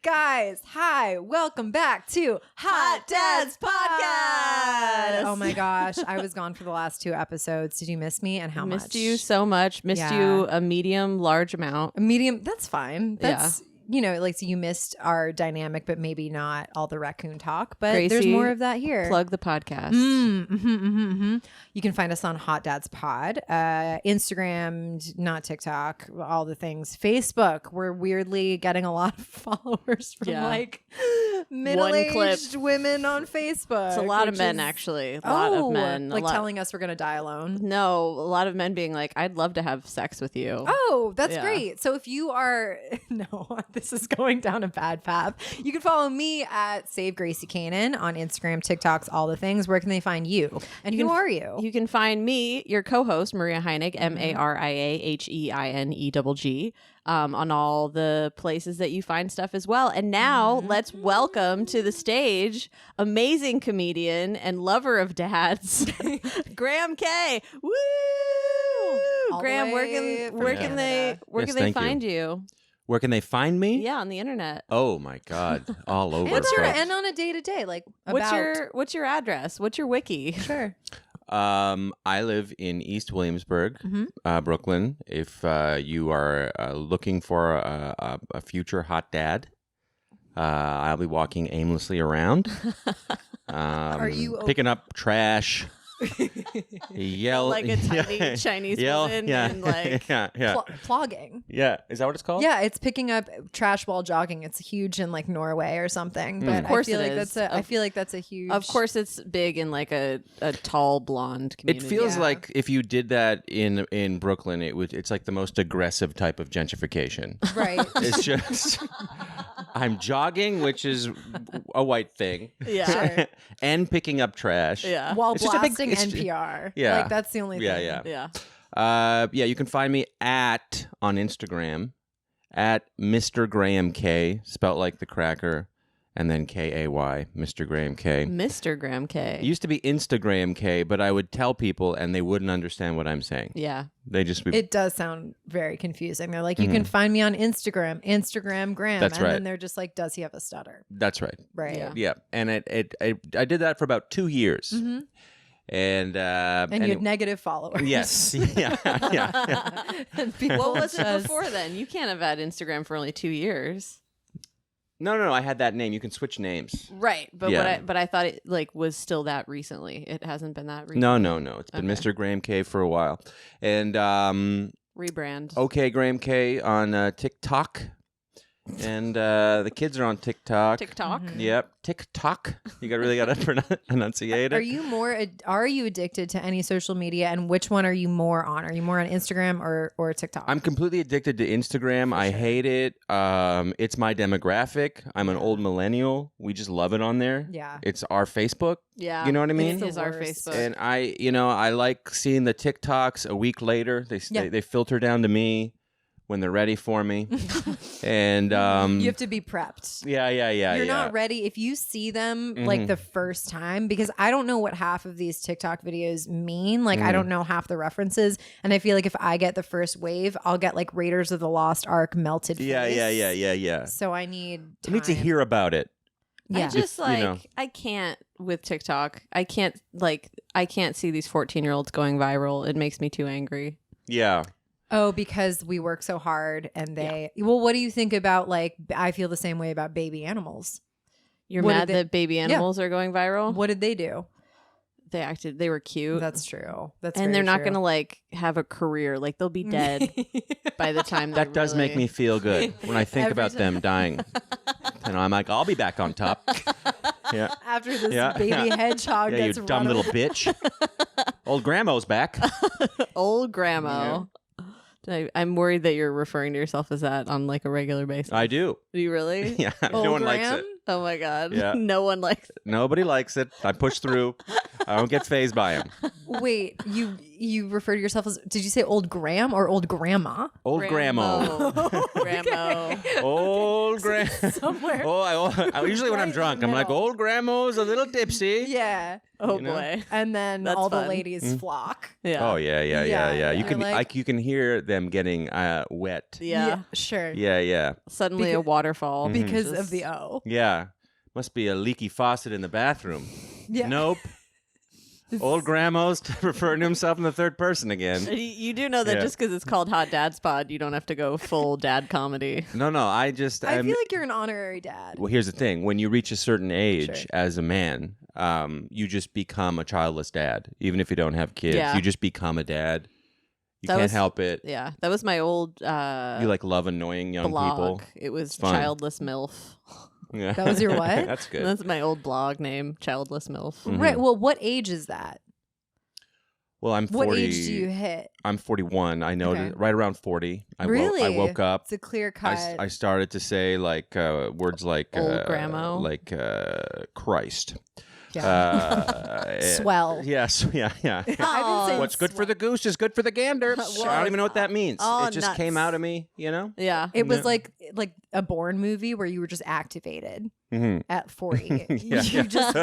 Guys, hi, welcome back to Hot Dads Podcast. Oh my gosh, I was gone for the last 2 episodes. Did you miss me and how much? Missed you so much. Missed you a large amount. A medium, that's fine. That's, you know, like so you missed our dynamic, but maybe not all the raccoon talk. But Gracie, there's more of that here. Plug the podcast. You can find us on Hot Dads Pod, Instagram, not TikTok, all the things. Facebook, we're weirdly getting a lot of followers from like middle-aged women on Facebook. It's a lot of men, actually. A lot of men. Like telling us we're going to die alone. No, a lot of men being like, I'd love to have sex with you. Oh, that's great. So if you are, no, this is going down a bad path. You can follow me at Save Gracie Canaan on Instagram, TikToks, all the things. Where can they find you? And who are you? You can find me, your co-host, Maria Heinegg, MariaHeinegg, on all the places that you find stuff as well. And now let's welcome to the stage amazing comedian and lover of dads, Graham K. Woo! Graham, where can they find you? Where can they find me? Yeah, on the internet. Oh my God, all over. And on a day-to-day, like what's your address? What's your wiki? Sure. I live in East Williamsburg, Brooklyn. If you are looking for a future hot dad, I'll be walking aimlessly around. Are you picking up trash? Yell like a tiny Chinese woman and like plogging. Yeah, is that what it's called? Yeah, it's picking up trash while jogging. It's huge in like Norway or something. But of course I feel like that's a huge. Of course, it's big in like a tall blonde community. It feels like if you did that in Brooklyn, it's like the most aggressive type of gentrification. Right. It's just I'm jogging, which is a white thing. Yeah. Sure. And picking up trash. Yeah. While blasting NPR. Yeah. Like that's the only thing. Yeah. You can find me on Instagram at Mr. Graham K, spelt like the cracker, and then K-A-Y, Mr. Graham K. Mr. Graham K. It used to be Instagram K, but I would tell people and they wouldn't understand what I'm saying. Yeah. They just It does sound very confusing. They're like, you can find me on Instagram Graham. That's and right. then they're just like, does he have a stutter? That's right. Right. Yeah. And I did that for about 2 years. Mm-hmm. And you had negative followers. Yes. Yeah. And What was it before then? You can't have had Instagram for only 2 years. No. I had that name. You can switch names. Right. But Yeah. I thought it like was still that recently. It hasn't been that recently. No. It's been Mr. Graham K for a while. And rebrand. okay, Graham K on TikTok. And the kids are on TikTok. TikTok? Yep. TikTok. You really got to enunciate it. Are you addicted to any social media, and which one are you more on? Are you more on Instagram or TikTok? I'm completely addicted to Instagram. I hate it. It's my demographic. I'm an old millennial. We just love it on there. Yeah. It's our Facebook. Yeah. You know what I mean? It is our Facebook. And I like seeing the TikToks a week later. They filter down to me when they're ready for me. And you have to be prepped. Yeah. You're not ready if you see them like the first time, because I don't know what half of these TikTok videos mean. Like I don't know half the references, and I feel like if I get the first wave, I'll get like Raiders of the Lost Ark melted face. Yeah. So I need to hear about it. Yeah. I just I can't with TikTok. I can't see these 14-year-olds going viral. It makes me too angry. Yeah. Oh, because we work so hard and well, what do you think about, like, I feel the same way about baby animals. You're mad that baby animals are going viral? What did they do? They were cute. That's true. And they're not going to like have a career. Like they'll be dead by the time that does make me feel good when I think about them dying. And I'm like, I'll be back on top. Yeah. After this baby hedgehog gets you dumb little bitch. Old grandma's back. Old grandma. I'm worried that you're referring to yourself as that on like a regular basis. I do. Do you really? Yeah. No one likes it. Oh my God. Yeah. No one likes it. Nobody likes it. I push through. I don't get phased by him. Wait, you refer to yourself as? Did you say old Graham or old grandma? Old Grandmo. Grandmo. Old Grandma. Somewhere. Usually when I'm Right drunk, in I'm the like, middle. old Grandma's a little tipsy. Yeah. Oh You know? boy. And then That's all the fun. ladies flock. Yeah. Oh yeah. Yeah, You you're can like- you can hear them getting wet. Yeah. Sure. Yeah. Suddenly a waterfall. Because Just- of the O. Yeah. Must be a leaky faucet in the bathroom. Yeah. Nope. Old Grandma's referring to himself in the third person again. You do know that Yeah. just because it's called Hot Dad's Pod, you don't have to go full dad comedy. No, I I feel feel like you're an honorary dad. Well, here's the thing. When you reach a certain age Sure. as a man, you just become a childless dad. Even if you don't have kids, Yeah. you just become a dad. You That can't was- help it. Yeah, that was my old You like love annoying young blog. people. It was It's fun. Childless MILF. Yeah. That was your what? That's good. That's my old blog name, Childless MILF. Mhm. Right. Well, what age is that? Well, I'm 40. What age do you hit? I'm 41. I noticed Okay. right around 40. I Really? woke up. It's a clear cut. I started to say like words like Old grandmo? like Christ. Swell. Yes. Yeah. I didn't say What's good for the goose is good for the gander. I don't even know what that means. Oh, It just nuts. came out of me, you know? Yeah. It was No. like a Bourne movie where you were just activated hmm at 40. Yeah. You just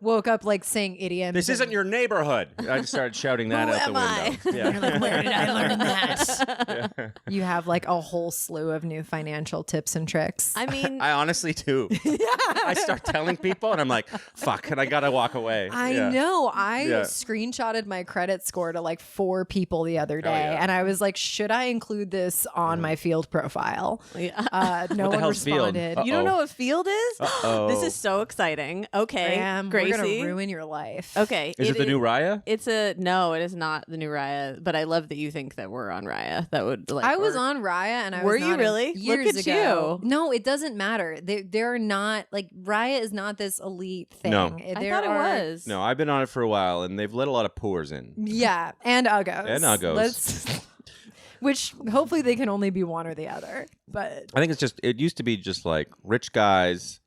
woke up like saying idioms. This isn't your neighborhood. I just started shouting that Who out am the I? window. Yeah. You're like, where did I learn that? Yeah. You have like a whole slew of new financial tips and tricks. I mean, I honestly do. I start telling people, and I'm like, "Fuck!" and I gotta walk away. I Yeah. know. I Yeah. screenshotted my credit score to like 4 people the other day, yeah. and I was like, "Should I include this on my field profile?" yeah. No What the one hell's field? responded. You don't know what field is? Uh-oh. This is so exciting. Okay, Graham, Gracie. we're gonna ruin your life. Okay, Is it the new Raya? It's no, it is not the new Raya. But I love that you think that we're on Raya. That would like I was work. on Raya, and I Were was you not really? Look years at ago. you. No, it doesn't matter. They're not like Raya is not this elite thing. No. I There thought it are- was. No, I've been on it for a while, and they've let a lot of poors in. Yeah, and uggos. And uggos. Which hopefully they can only be one or the other. But I think it used to be just like rich guys,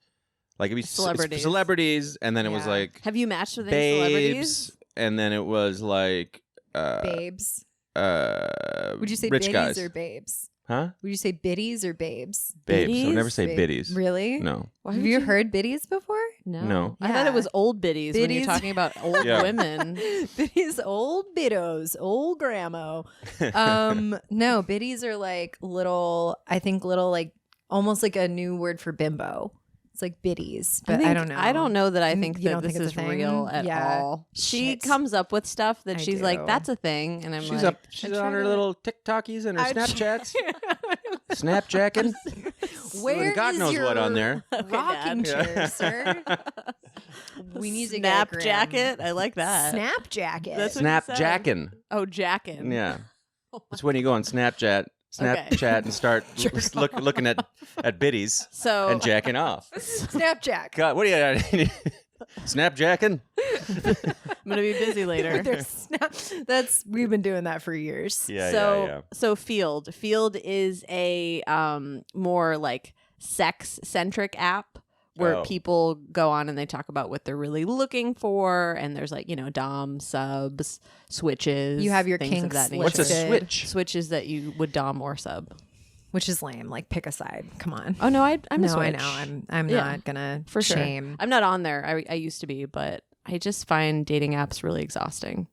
like it'd be celebrities, and then it was Yeah. like Have you matched with any celebrities? babes, and then it was like babes. Would you say rich biddies guys? or babes? Huh? Would you say biddies or babes? Babes. I would Biddies? never say Ba- biddies. Really? No. Why Have would you heard biddies before? No. I thought it Yeah. was old biddies, when you're Biddies. talking about old Yeah. women. Biddies, old biddos, old grandma. No, biddies are like little, I think little like almost like a new word for bimbo. It's like biddies, but I don't know. I don't know that I Mm, think you that don't this think it's is a thing? real at Yeah. all. She Shit. comes up with stuff that I she's do. like, "That's a thing," and I'm She's like, up. She's I try on her to- little TikTokies and her I try- Snapchats, Snapjacking. Where Doing God is knows your what on there. rocking Dad. chair, sir? We need to snap get a jacket. I like that. Snap jacket. That's what you said. Snapjacking. Oh, jacking. Yeah. It's when you go on Snapchat and start looking at biddies So and jacking off. Snapjack. God, what do you Snapjacking? I'm gonna be busy later. There's we've been doing that for years. Yeah, So Field is a more like sex centric app where Oh. people go on and they talk about what they're really looking for, and there's like, dom, subs, switches. You have your things of kinks that nature. What's a listed, switch? Switches that you would dom or sub. Which is lame. Like pick a side. Come on. Oh no, I'm a no, switch. I know. I'm Yeah, not gonna for sure. shame. I'm not on there. I used to be, but I just find dating apps really exhausting.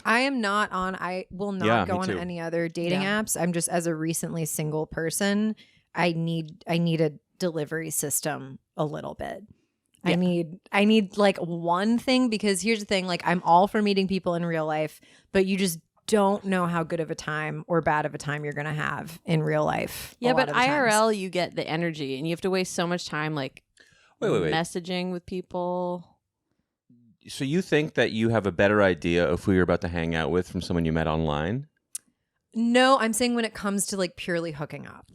I am not on. I will not Yeah, go me on too. any other dating Yeah. apps. I'm just as a recently single person. I need a delivery system a little bit. Yeah. I need like one thing, because here's the thing, like I'm all for meeting people in real life, but you just don't know how good of a time or bad of a time you're going to have in real life. Yeah, a but lot of the times. IRL you get the energy, and you have to waste so much time like Wait. messaging with people. So you think that you have a better idea of who you're about to hang out with from someone you met online? No, I'm saying when it comes to like purely hooking up.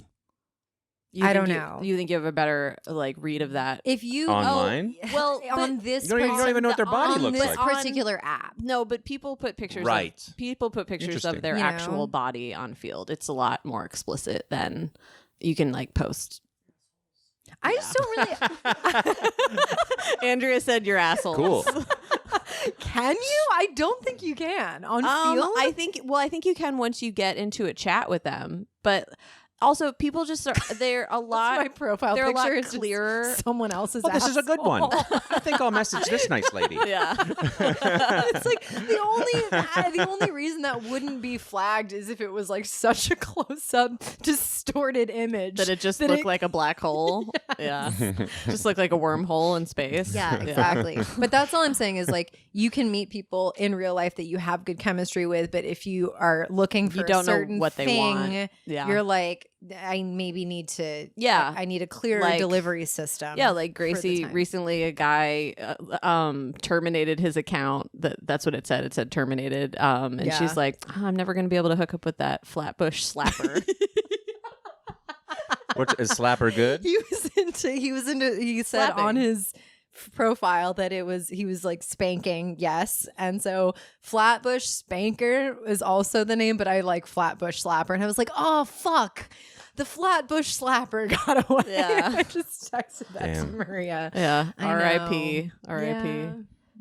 I don't know. You think you have a better like read of that? If you Online? Well, on but this You don't even know what their body on looks this like. particular app. No, but people put pictures. Right. People put pictures Interesting. of their You know? actual body on Field. It's a lot more explicit than you can like post. I just don't really. Andrea said your assholes. Cool. Can you? I don't think you can. On field? I think you can once you get into a chat with them, but also people just they're a lot. My profile they're picture a lot is just clearer. someone else's. Oh, this is a good one. asshole. I think I'll message this nice lady. Yeah. It's like the only reason that wouldn't be flagged is if it was like such a close-up, distorted image That it just looked like a black hole. Yeah. Just looked like a wormhole in space. Yeah, exactly. But that's all I'm saying is like you can meet people in real life that you have good chemistry with, but if you are looking for You don't a know certain what they thing, want. Yeah. you're like, I maybe need to. Yeah. I need a clearer Like- delivery system. Yeah, like for the Gracie time. recently, a guy terminated his account. That's what it said. It said terminated. And Yeah. she's like, "Oh, I'm never going to be able to hook up with that Flatbush slapper. What is Slapper good? He said Slapping. on his profile that he was like spanking, yes, and so Flatbush Spanker is also the name, but I like Flatbush Slapper, and I was like, oh fuck, the Flatbush Slapper got away. Yeah. I just texted that Damn. to Maria. Yeah. I R.I.P. know. R.I.P. Yeah.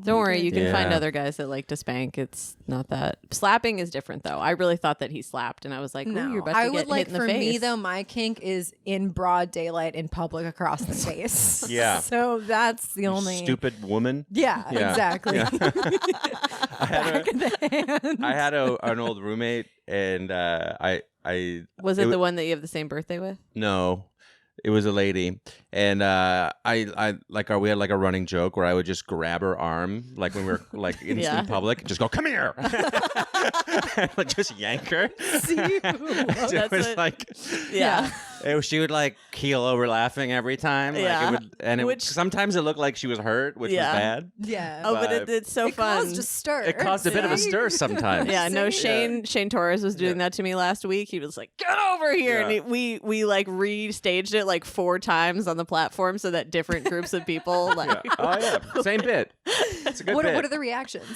Don't worry, you can find Yeah. other guys that like to spank. It's not that. Slapping is different, though. I really thought that he slapped, and I was like, "Ooh, No, you're about to I get would like hit in the for face." me though. My kink is in broad daylight in public across the face. Yeah. so that's the only Stupid woman. Yeah, Yeah. exactly. Yeah. Back of the hand. I had an old roommate, and I Was it the one that you have the same birthday with? No, it was a lady, and I like we had like a running joke where I would just grab her arm like when we were like in Yeah. public, and just go, "Come here," and like just yank her. See you. It was what- like, Yeah. she would like keel over laughing every time. Yeah. Like, Which- sometimes it looked like she was hurt, which Yeah. was bad. Yeah. Oh, but But it's so it fun. caused a stir. It caused a bit of a See? stir sometimes. Yeah, no. See? Shane Torres was doing that to me last week. He was like, "Get over here!" Yeah. And we like restaged it like 4 times on the platform so that different groups of people like Yeah. Oh yeah, same bit. It's a good What bit. are the reactions?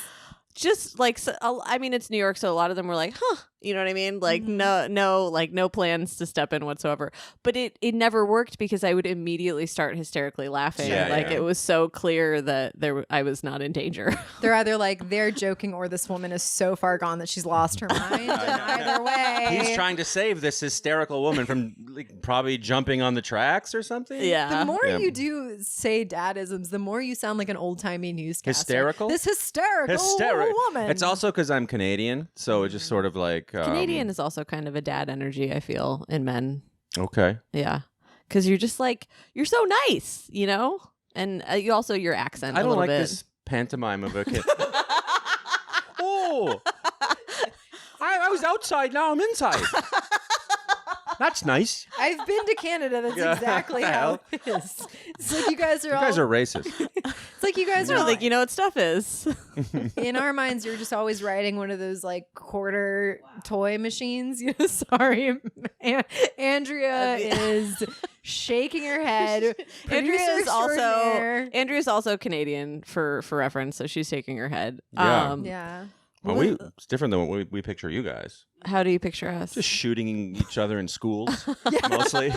just like I mean, it's New York, so a lot of them were like, "Huh," you know what I mean? Like no plans to step in whatsoever. But it never worked because I would immediately start hysterically laughing. Yeah, like yeah. it was so clear that I was not in danger. They're either like they're joking or this woman is so far gone that she's lost her mind. And either way, He's trying to save this hysterical woman from like, probably jumping on the tracks or something. Yeah. the more Yeah. you do say dadisms, the more you sound like an old timey newscaster. Hysterical? This hysterical woman. It's also because I'm Canadian, so it's just sort of like Canadian is also kind of a dad energy, I feel, in men. Okay. Yeah. Because you're just like, you're so nice, you know? And you also, your accent I a don't little like bit. this pantomime of a kid. Oh, I was outside. Now I'm inside. That's nice. I've been to Canada. That's Yeah. exactly how it is. It's like you guys are You guys are racist. It's like you guys I are don't think you know what stuff is. in our minds. You're just always riding one of those like quarter toy machines. You know, sorry, Andrea is shaking her head. Producer extraordinaire. Andrea's also Canadian for reference, so she's shaking her head. Yeah. Yeah. Well, it's different than what we picture you guys. How do you picture us? Just shooting each other in schools, mostly.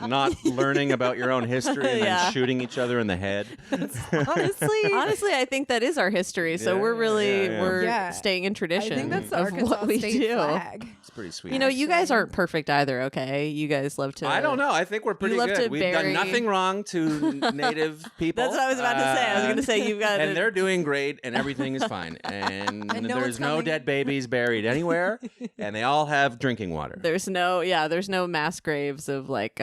Not learning about your own history and Yeah. then shooting each other in the head. Honestly, I think that is our history. So Yeah, we're really yeah. we're Yeah. staying in I tradition think that's the of Arkansas what we state do. flag. It's pretty sweet. You know, you guys Actually. aren't perfect either. Okay, you guys love to. I don't know. I think we're pretty love to good. We've done bury- nothing wrong to native people. That's what I was about to say. I was going to say you've got. And they're doing great, and everything is fine. And, And no there's one's no coming- dead babies buried anywhere, and they all have drinking water. There's no mass graves of like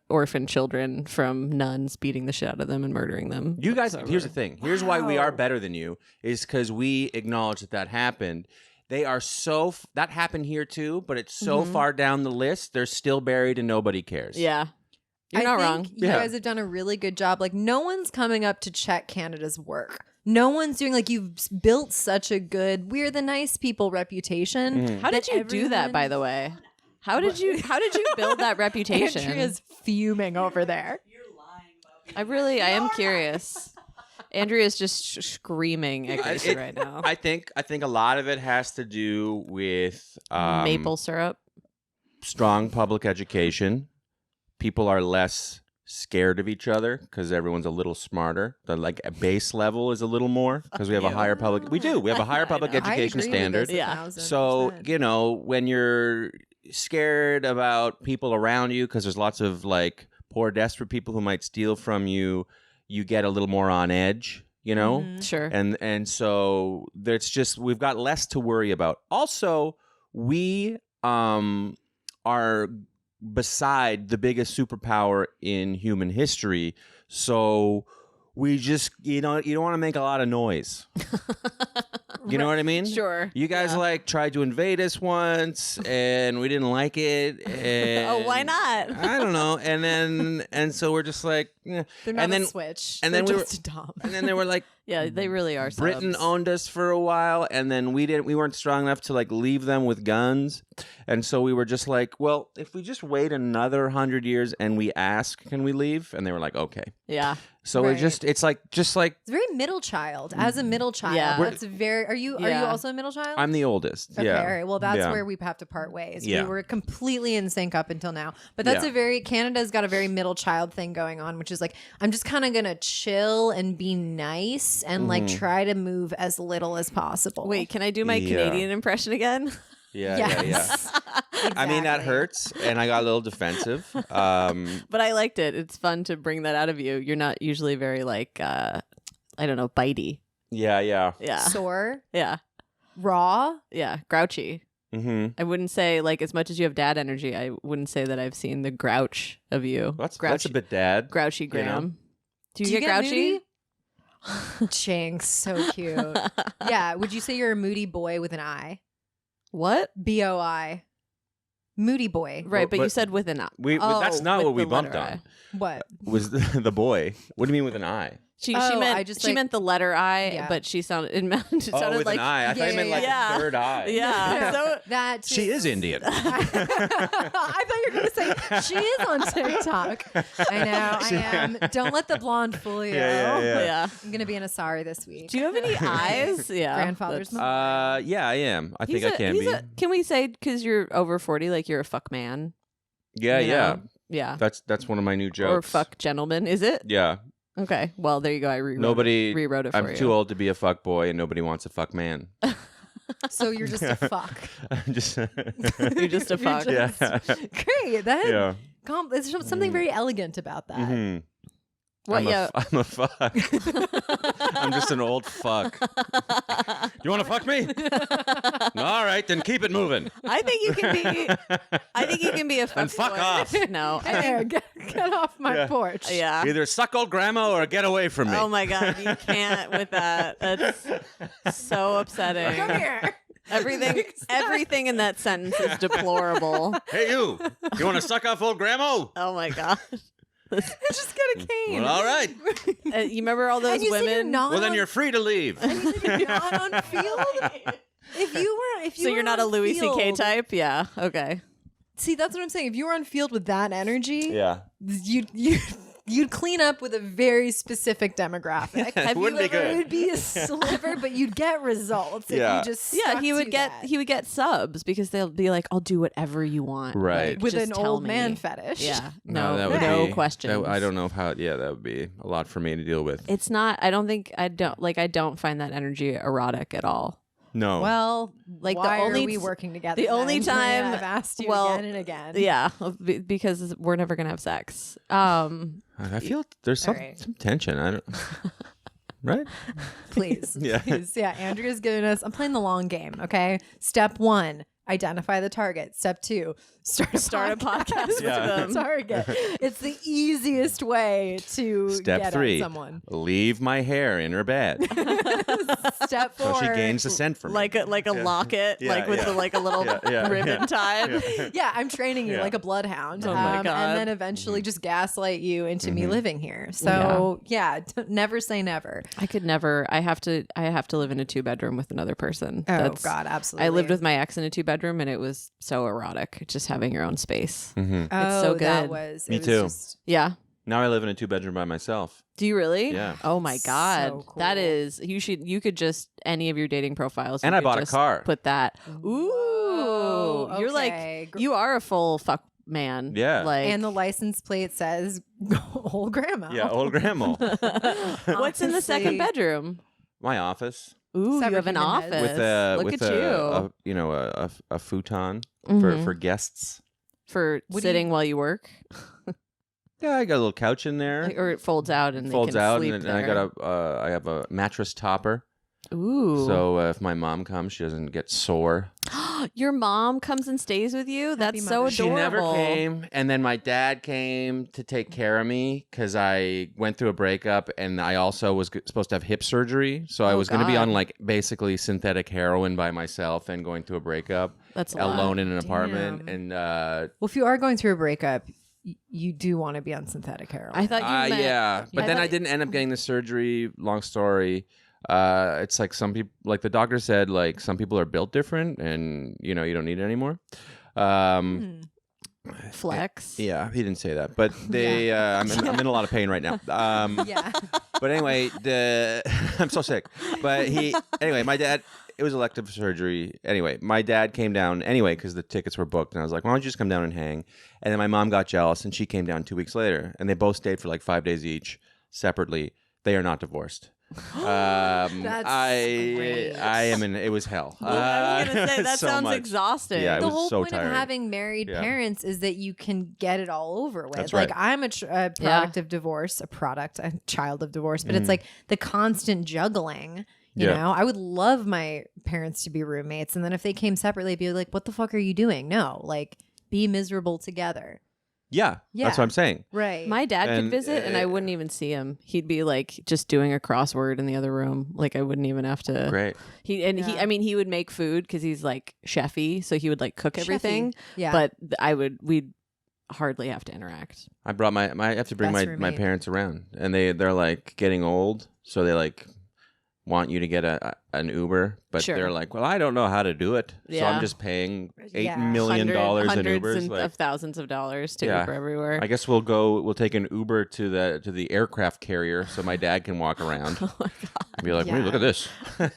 orphan children from nuns beating the shit out of them and murdering them. You guys, here's the thing. Here's why we are Wow. better than you is because we acknowledge that happened. They are that happened here too, but it's so far down the list. They're still buried and nobody cares. Yeah, you're I not think wrong. You Yeah. guys have done a really good job. Like, no one's coming up to check Canada's work. No one's doing like you've built such a good "we're the nice people" reputation. How did you do that, by the way? How did you build that reputation? Andrea's fuming over there. I am curious. Andrea's just screaming at Gracie right now. I think a lot of it has to do with Maple syrup. strong public education. People are less scared of each other because everyone's a little smarter. The like base level is a little more because we have a higher public. We do. We have a higher public education standard. So, when you're scared about people around you because there's lots of like poor, desperate people who might steal from you, you get a little more on edge. Sure. And so there's just we've got less to worry about. Also, we are beside the biggest superpower in human history, so we just you don't want to make a lot of noise. You know what I mean? Sure. You guys tried to invade us once, and we didn't like it. And why not? I don't know. And so we're just like, they're not a switch. And they're then just dumb. And then they were like, yeah, they really are. Britain subs. owned us for a while, and then we weren't strong enough to like leave them with guns, and so we were just like, well, if we just wait another 100 years and we ask, can we leave? And they were like, okay. Yeah. So Right. it's like It's very middle child. As a middle child, that's very. Are you also a middle child? I'm the oldest. Okay, yeah. all right. Well, that's Yeah. where we have to part ways. Yeah. We were completely in sync up until now. But that's Canada's got a very middle child thing going on, which is like, I'm just kind of going to chill and be nice and like try to move as little as possible. Wait, can I do my Canadian impression again? Yeah, Yes. I mean, that Exactly. hurts, and I got a little defensive. But I liked it. It's fun to bring that out of you. You're not usually very like, I don't know, bitey. Yeah. Yeah. Sore, Yeah. raw. Yeah. Grouchy. Mm-hmm. I wouldn't say, like, as much as you have dad energy, I wouldn't say that I've seen the grouch of you. That's a bit dad. Grouchy know? Graham. Do you Do you get get grouchy? moody? Jinx, so cute. Yeah. Would you say you're a moody boy with an I? What? BOI. Moody boy. Right, but you but- said with an I. That's not with what we the bumped letter on. I. What? Was the boy? What do you mean with an I? She Oh, meant I just, she like- meant the letter I, Yeah. but it sounded With like an I. I thought you meant like yeah. a third eye. Yeah. So That She is Indian. I thought you were going to say she is on TikTok. I know, I am. Don't let the blonde fool you. yeah. I'm going to be in a sorry this week. Do you have any eyes? Yeah. Grandfather's that's- Yeah, I am. I think He's I can be. Can we say because you're over 40, like you're a fuck man? Yeah, You yeah. know? Yeah. That's one of my new jokes. Or fuck gentleman, is it? Yeah. Okay. Well, there you go. I rewrote it for I'm you. too old to be a fuck boy, and nobody wants a fuck man. So you're just a fuck. I'm just. You're just a fuck. Yeah. Great. That Yeah. there's something very elegant about that. Mhm. What? I'm a fuck. I'm just an old fuck. You want to fuck me? All right, then keep it moving. I think you can be a fuck And fuck boy. off. No. Hey, get off my Yeah. porch. Yeah. Either suck old grandma or get away from me. Oh my god, you can't with that. That's so upsetting. Come here. Everything in that sentence is deplorable. Hey, you want to suck off old grandma? Oh my god. Just get a cane. Well, all right. You remember all those And you said you're women? not Well, then on- you're free to leave. you're not on field. If you So were you're not a on Louis C.K. field- type? Yeah. Okay. See, that's what I'm saying. If you were on field with that energy, Yeah. you'd clean up with a very specific demographic. It wouldn't be It good. would be a sliver, but you'd get results Yeah. if you just Yeah, stuck he would to get that. subs because they'll be like, "I'll do whatever you want." Right. Like, with just an tell old me. man fetish. Yeah. No, that would no be, questions. I don't know how. Yeah, that would be a lot for me to deal with. It's not. I don't find that energy erotic at all. No. Well, Like, the why only are we t- working together? the only then? Maria? time- I've asked you well, again and again. Yeah, because we're never gonna have sex. I feel there's some All right. some tension. I don't. Right? Please. Yeah. Please. Yeah. Andrea's giving us, I'm playing the long game. Okay. Step 1, identify the target. Step 2, start a podcast with Yeah. the target. It's the easiest way to Step get 3, at someone. leave my hair in her bed Step 4. so she gains the scent from like a locket, Yeah, like with yeah. a little ribbon tied. Yeah, I'm training you Yeah. like a bloodhound. Oh my God. And then eventually just gaslight you into me living here. So yeah, never say never. I could never. I have to live in a 2-bedroom with another person. Oh God, absolutely. I lived with my ex in a 2-bedroom, and it was so erotic. Just having your own space. Mm-hmm. Oh, so that good. was Me it was too. just- Yeah. Now I live in a 2-bedroom by myself. Do you really? Yeah. Oh my God. So cool. That is. You could just any of your dating profiles. And you I could bought a just car. Put that. Ooh. Whoa, You're okay. like you are a full man. Yeah. Like, And the license plate says old grandma. Yeah, old grandma. what's in the second bedroom? My office. Ooh, Separate you have an human office. heads. Look with at you. a futon Mhm. for guests. For What do sitting while you work. Yeah, I got a little couch in there. Or it folds out and Folds they can out, sleep and there. I got I have a mattress topper. Ooh. So if my mom comes, she doesn't get sore. Your mom comes and stays with you? That's so mother. She adorable. never came, and then my dad came to take care of me because I went through a breakup, and I also was supposed to have hip surgery, so I Oh, was going to be God. on like basically synthetic heroin by myself and going through a breakup That's a lot. alone in an apartment, Damn. and Well, if you are going through a breakup, you do want to be on synthetic heroin. I thought you meant... yeah, but I then thought- I didn't end up getting the surgery. Long story. It's like some people, like the doctor said, like some people are built different, and you don't need it anymore. Flex. Yeah, he didn't say that, but they. I'm in a lot of pain right now. Yeah. But anyway, I'm so sick. But anyway, my dad. It was elective surgery. Anyway, my dad came down anyway because the tickets were booked, and I was like, "Why don't you just come down and hang?" And then my mom got jealous, and she came down 2 weeks later, and they both stayed for like 5 days each, separately. They are not divorced. That's great. I am in. It was hell. I was going to say, that so sounds much. exhausting. Yeah, it The was whole so point tiring. of having married Yeah. parents is that you can get it all over with. That's Like right. I'm a product of divorce, a child of divorce, but it's like the constant juggling. You Yeah. know, I would love my parents to be roommates, and then if they came separately, I'd be like, "What the fuck are you doing?" No, like be miserable together. Yeah, that's what I'm saying. Right. My dad could And, visit and I wouldn't even see him. He'd be like just doing a crossword in the other room. Like I wouldn't even have to. Great. He would make food because he's like chefy, so he would like cook everything. Yeah. But we'd hardly have to interact. I brought I have to bring Best my roommate. parents around, and they're like getting old, so they like want you to get an Uber, but Sure. they're like, well, I don't know how to do it, so Yeah. I'm just paying $8 Yeah. million in Hundreds Ubers. Like, of thousands of dollars to Yeah. Uber everywhere. I guess we'll take an Uber to the aircraft carrier so my dad can walk around. Oh my god! And be like, Yeah. "Hey, look at this." And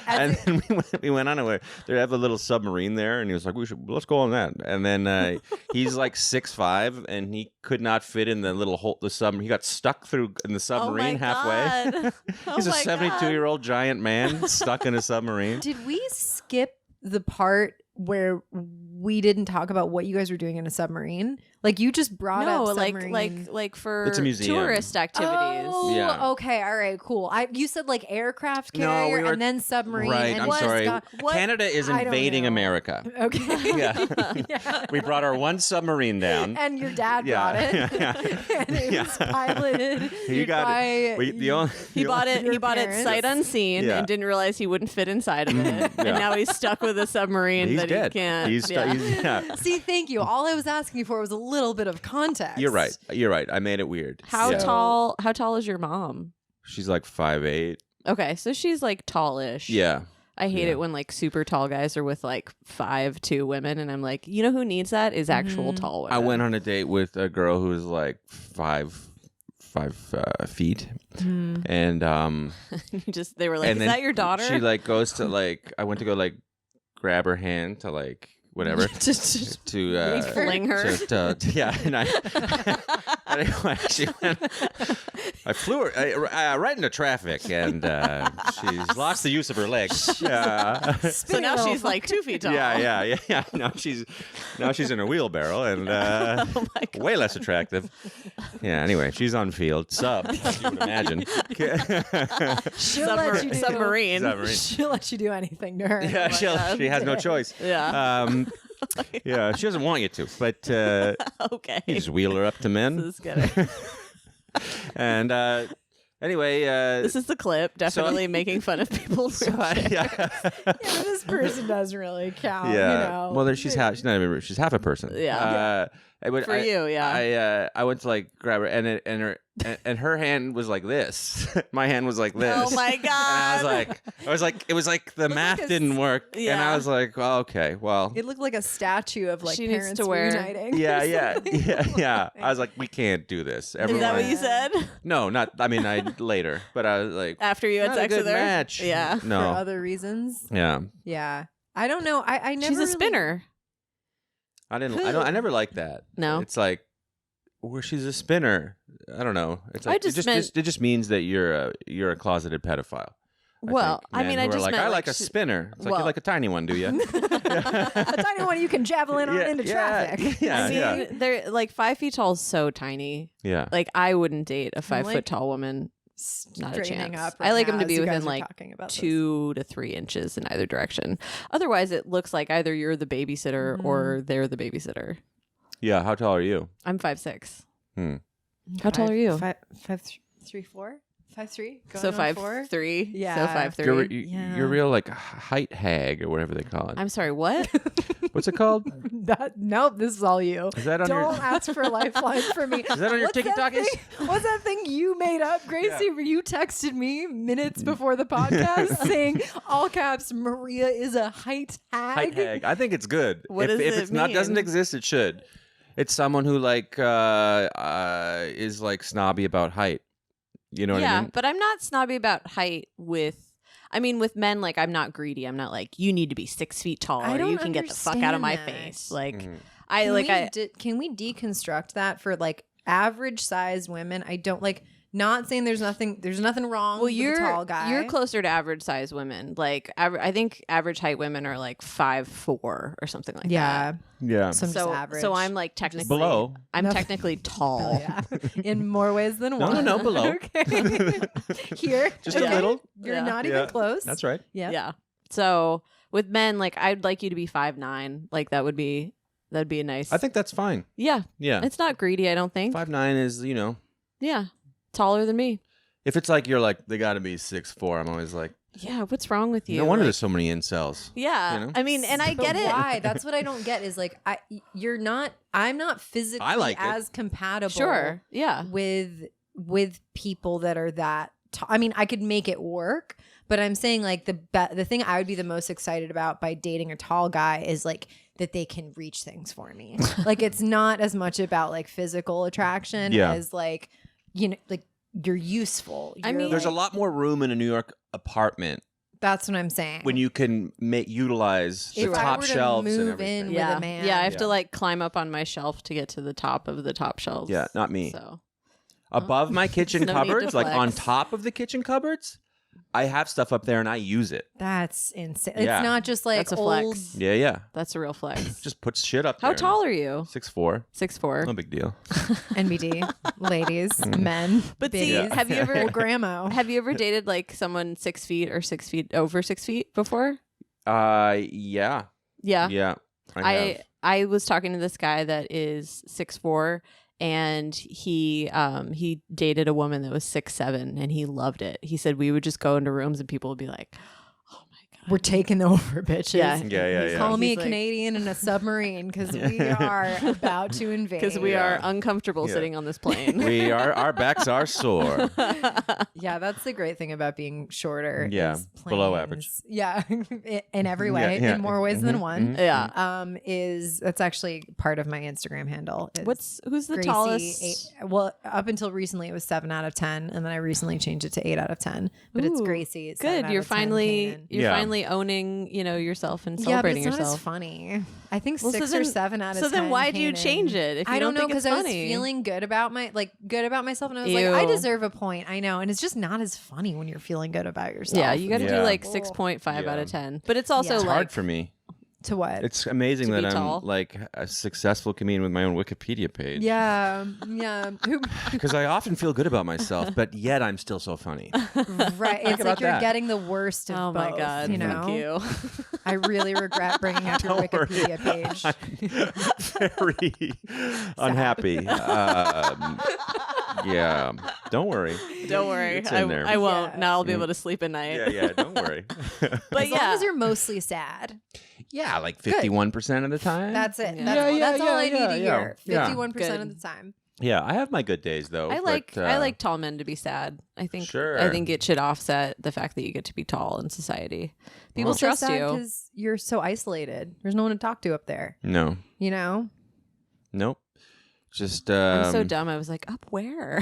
As then we went on a they have a little submarine there, and he was like, let's go on that. And then he's like 6'5", and he could not fit in the little hole, the submarine. He got stuck in the submarine halfway. He's a 72-year-old giant man stuck in a submarine. Did we skip the part where we didn't talk about what you guys were doing in a submarine? Like you just brought No, up like submarine. like for It's a museum. tourist activities. Oh, Yeah. okay, all right, cool. You said like aircraft No, carrier we were- and then submarine. Right, and I'm what sorry. Scott- what- Canada is I don't invading know. America. Okay. Yeah. Yeah. We brought our one submarine down. And your dad Yeah. brought it. Yeah. And it was piloted. You got by it. He Bought it. Your He bought it parents. sight unseen Yeah. and didn't realize he wouldn't fit inside of it. Yeah. And now he's stuck with a submarine He's that dead. he can't. Yeah. See, thank you. All I was asking for was a little bit of context. You're right. You're right. I made it weird. How Yeah. tall? How tall is your mom? She's like 5'8". Okay, so she's like tallish. Yeah. I hate Yeah. it when like super tall guys are with like 5'2" women, and I'm like, you know who needs that is actual tall women. I went on a date with a girl who was like 5 feet, and They were like, and is then that your daughter? She like goes to like I went to go like grab her hand to like whatever Just to fling her. yeah, and I she went. I flew her right into traffic, and she's lost the use of her legs. Yeah. So now she's like 2 feet tall. Yeah. Now she's in a wheelbarrow and Oh my God. way less attractive. Yeah. Anyway, she's on field sub. As you would imagine. She'll let you do Submarine. Submarine. She'll let you do anything to her. Yeah, she has no choice. Yeah. Yeah, she doesn't want you to, but Okay. you just wheel her up to men. This is good. And anyway, This is the clip. Definitely making fun of people's yeah. Yeah, but this person doesn't really count. You know. Well, she's half a person. Yeah. For you, yeah. I went to like grab her, and her hand was like this. My hand was like this. Oh my God. And it was like the math like a didn't work, and Yeah. I was like, well, okay, well, It looked like a statue of like She needs parents to wear- reuniting. yeah. I was like, we can't do this. Is Everyone, that what you said? No, not. I mean, I later, but I was like, After you had not a sex good with her? match. Yeah. For No. other reasons. Yeah. Yeah. I don't know. I never She's a really- spinner. I never liked that. No? It's like, well, she's a spinner. I don't know. It's like it just means that you're a closeted pedophile. I mean, I just meant I like a spinner. It's like you like a tiny one, do you? A tiny one you can javelin on into traffic. Yeah, I mean, they're like 5 feet tall is so tiny. Yeah. Like I wouldn't date a 5 foot tall woman. Not a chance. I like them to be within like 2 to 3 inches in either direction. Otherwise, it looks like either you're the babysitter or they're the babysitter. Yeah. How tall are you? I'm 5'6". How tall are you? 5'3", 5'3". So 5'3". Yeah. So 5'3". You're real like height hag or whatever they call it. I'm sorry. What? What's it called? Nope, this is all you. Is that on Don't ask for a lifeline for me. Is that on your TikTok? What's that thing you made up, Gracie? Where you texted me minutes before the podcast saying, all caps, Maria is a height hag? Height hag. I think it's good. What if does it's it not mean? doesn't exist, it should. It's someone who like is like snobby about height. You know what I mean? But I'm not snobby about height with men, like I'm not greedy. I'm not like, you need to be 6 feet tall or you can get the fuck out of my face. Like can we deconstruct that for like average sized women? I don't like not saying there's nothing wrong with a tall guy. You're closer to average size women. Like I think average height women are like 5'4" or something like that. Yeah. So I'm just average. So I'm like technically below. I'm technically tall. In more ways than one. No, below. Okay. Here. Just a little. You're not even close. That's right. Yeah. So with men, like I'd like you to be 5'9". Like that'd be a nice. I think that's fine. Yeah. Yeah. It's not greedy, I don't think. 5'9" is, Yeah. Taller than me. If it's like you're like they got to be 6'4", I'm always like, yeah, what's wrong with you? no wonder there's so many incels. Yeah. I mean, and I get it. Why? That's what I don't get is like I'm not physically as compatible Sure. Yeah. with people that are that I mean, I could make it work, but I'm saying like the thing I would be the most excited about by dating a tall guy is like that they can reach things for me. Like it's not as much about like physical attraction as like like you're useful. There's a lot more room in a New York apartment. That's what I'm saying. When you can utilize the top shelves and everything. With a man. Yeah, I have to like climb up on my shelf to get to the top of the top shelves. Yeah, not me. So above my kitchen No need to cupboards, like flex. on top of the kitchen cupboards, I have stuff up there and I use it. That's insane. Yeah. It's not just like That's a old. flex. Yeah. That's a real flex. Just put shit up there. How tall are you? 6'4". 6'4". No big deal. NBD, ladies, men, But see, biddies, have you ever old grandma? have you ever dated like someone 6 feet or 6 feet over 6 feet before? Yeah. Yeah. I have. I was talking to this guy that is 6'4", and he dated a woman that was 6'7", and he loved it. He said we would just go into rooms and people would be like, "Oh my god, We're taking over, bitches." Yeah. Call me a He's like- Canadian in a submarine because we are about to invade. because we are uncomfortable sitting on this plane." Our backs are sore. Yeah, that's the great thing about being shorter. Yeah, is below planes. average. Yeah, in every way, Yeah. in more ways than one. Yeah. That's actually part of my Instagram handle. is Who's the Gracie tallest? well, up until recently it was 7 out of 10, and then I recently changed it to 8 out of 10. But it's Ooh, Gracie. It's Good. 7 out You're of 10 finally Canaan. finally owning yourself and Yeah, but celebrating it's not as yourself. funny. I think Well, 6 or 7 out of 10. So then why do you Canaan. change it if you I don't know think because it's I was funny? feeling good about myself, and I was like, Ew. I deserve a point. I know, and it's just not as funny when you're feeling good about yourself. Yeah, you got to do Yeah. like 6.5 out of 10. But it's also Yeah. It's like hard for me. To what? It's amazing To that be I'm tall? like a successful comedian with my own Wikipedia page. Yeah. Because I often feel good about myself, but yet I'm still so funny. Right. It's like about you're that. getting the worst of oh both. my god, You know? thank you. I really regret bringing up your Don't worry. Wikipedia page. Very unhappy. Yeah. Don't worry. Don't worry, It's in there. I won't. Yeah. Now I'll be able to sleep at night. Yeah. Don't worry. But As long yeah, as you're mostly sad. Yeah, like 51% of the time. That's it. Yeah. That's all I need to hear. yeah. 51% Good. of the time. Yeah, I have my good days though. I like but, I like tall men to be sad. I think Sure. I think it should offset the fact that you get to be tall in society. People trust you. because you're so isolated. There's no one to talk to up there. No. You know? Nope. Just I'm so dumb. I was like, up where?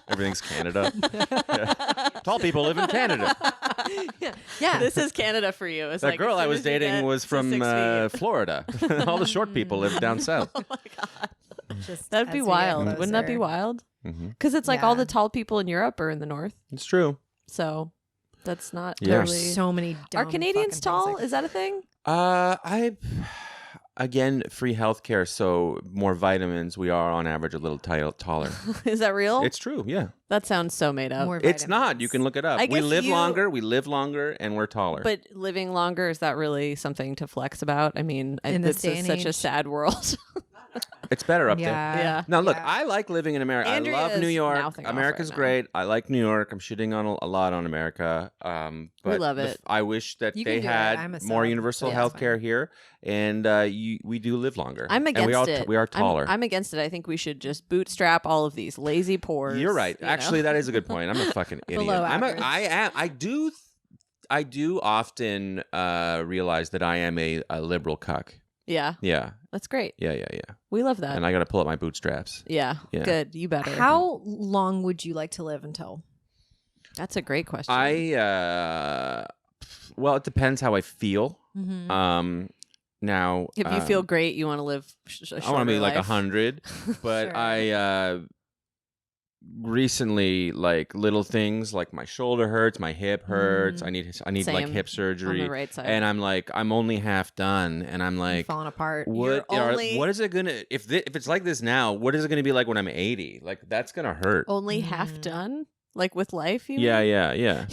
everything's Canada. Yeah. Tall people live in Canada. Yeah. This is Canada for you. It's That like, girl as I soon was as you dating get was to from 6 feet. Florida. All the short people live down south. Oh my god, Just that'd as be we get wild. Wouldn't that be closer. wild? Mm-hmm. Because it's like all Yeah. the tall people in Europe are in the north, It's true. so that's not Yeah. There are totally. so many. Are dumb Canadians fucking things tall? like- Is that a thing? Again, free healthcare, so more vitamins. We are on average a little taller. Is that real? It's true. Yeah, That sounds so made up. More it's not. vitamins. You can look it up. I We guess live you- longer. We live longer, and we're taller. But living longer, is that really something to flex about? I mean, In this it's day and such a age. sad world. it's better up there. Yeah. Now, look, Yeah. I like living in America. Andrea I love New is York. mouthing off America's right now. great. I like New York. I'm shitting on a lot on America. But love it. I wish that You they can do it. had I'm a more sub, universal so health it's care fine. here, and we do live longer. I'm and against it. We are taller. I'm against it. I think we should just bootstrap all of these lazy pores. You're right. you know? Actually, that is a good point. I'm a fucking idiot. Below average. I do often realize that I am a liberal cuck. Yeah, Yeah. that's great. Yeah. We love that. And I got to pull up my bootstraps. Yeah, Yeah. good. You better. How long would you like to live until? That's a great question. Well, it depends how I feel. Mm-hmm. Now, if you feel great, you want to live. I want to be like 100. 100, but Sure. I recently, like, little things like my shoulder hurts, my hip hurts. I need like Same. hip on surgery. the right side. And I'm only half done, and I'm like, falling apart. what You're only- what is it gonna if it's like this now? What is it gonna be like when I'm 80? Like, that's gonna hurt. Only half Mm. done, like with life. You Yeah, mean?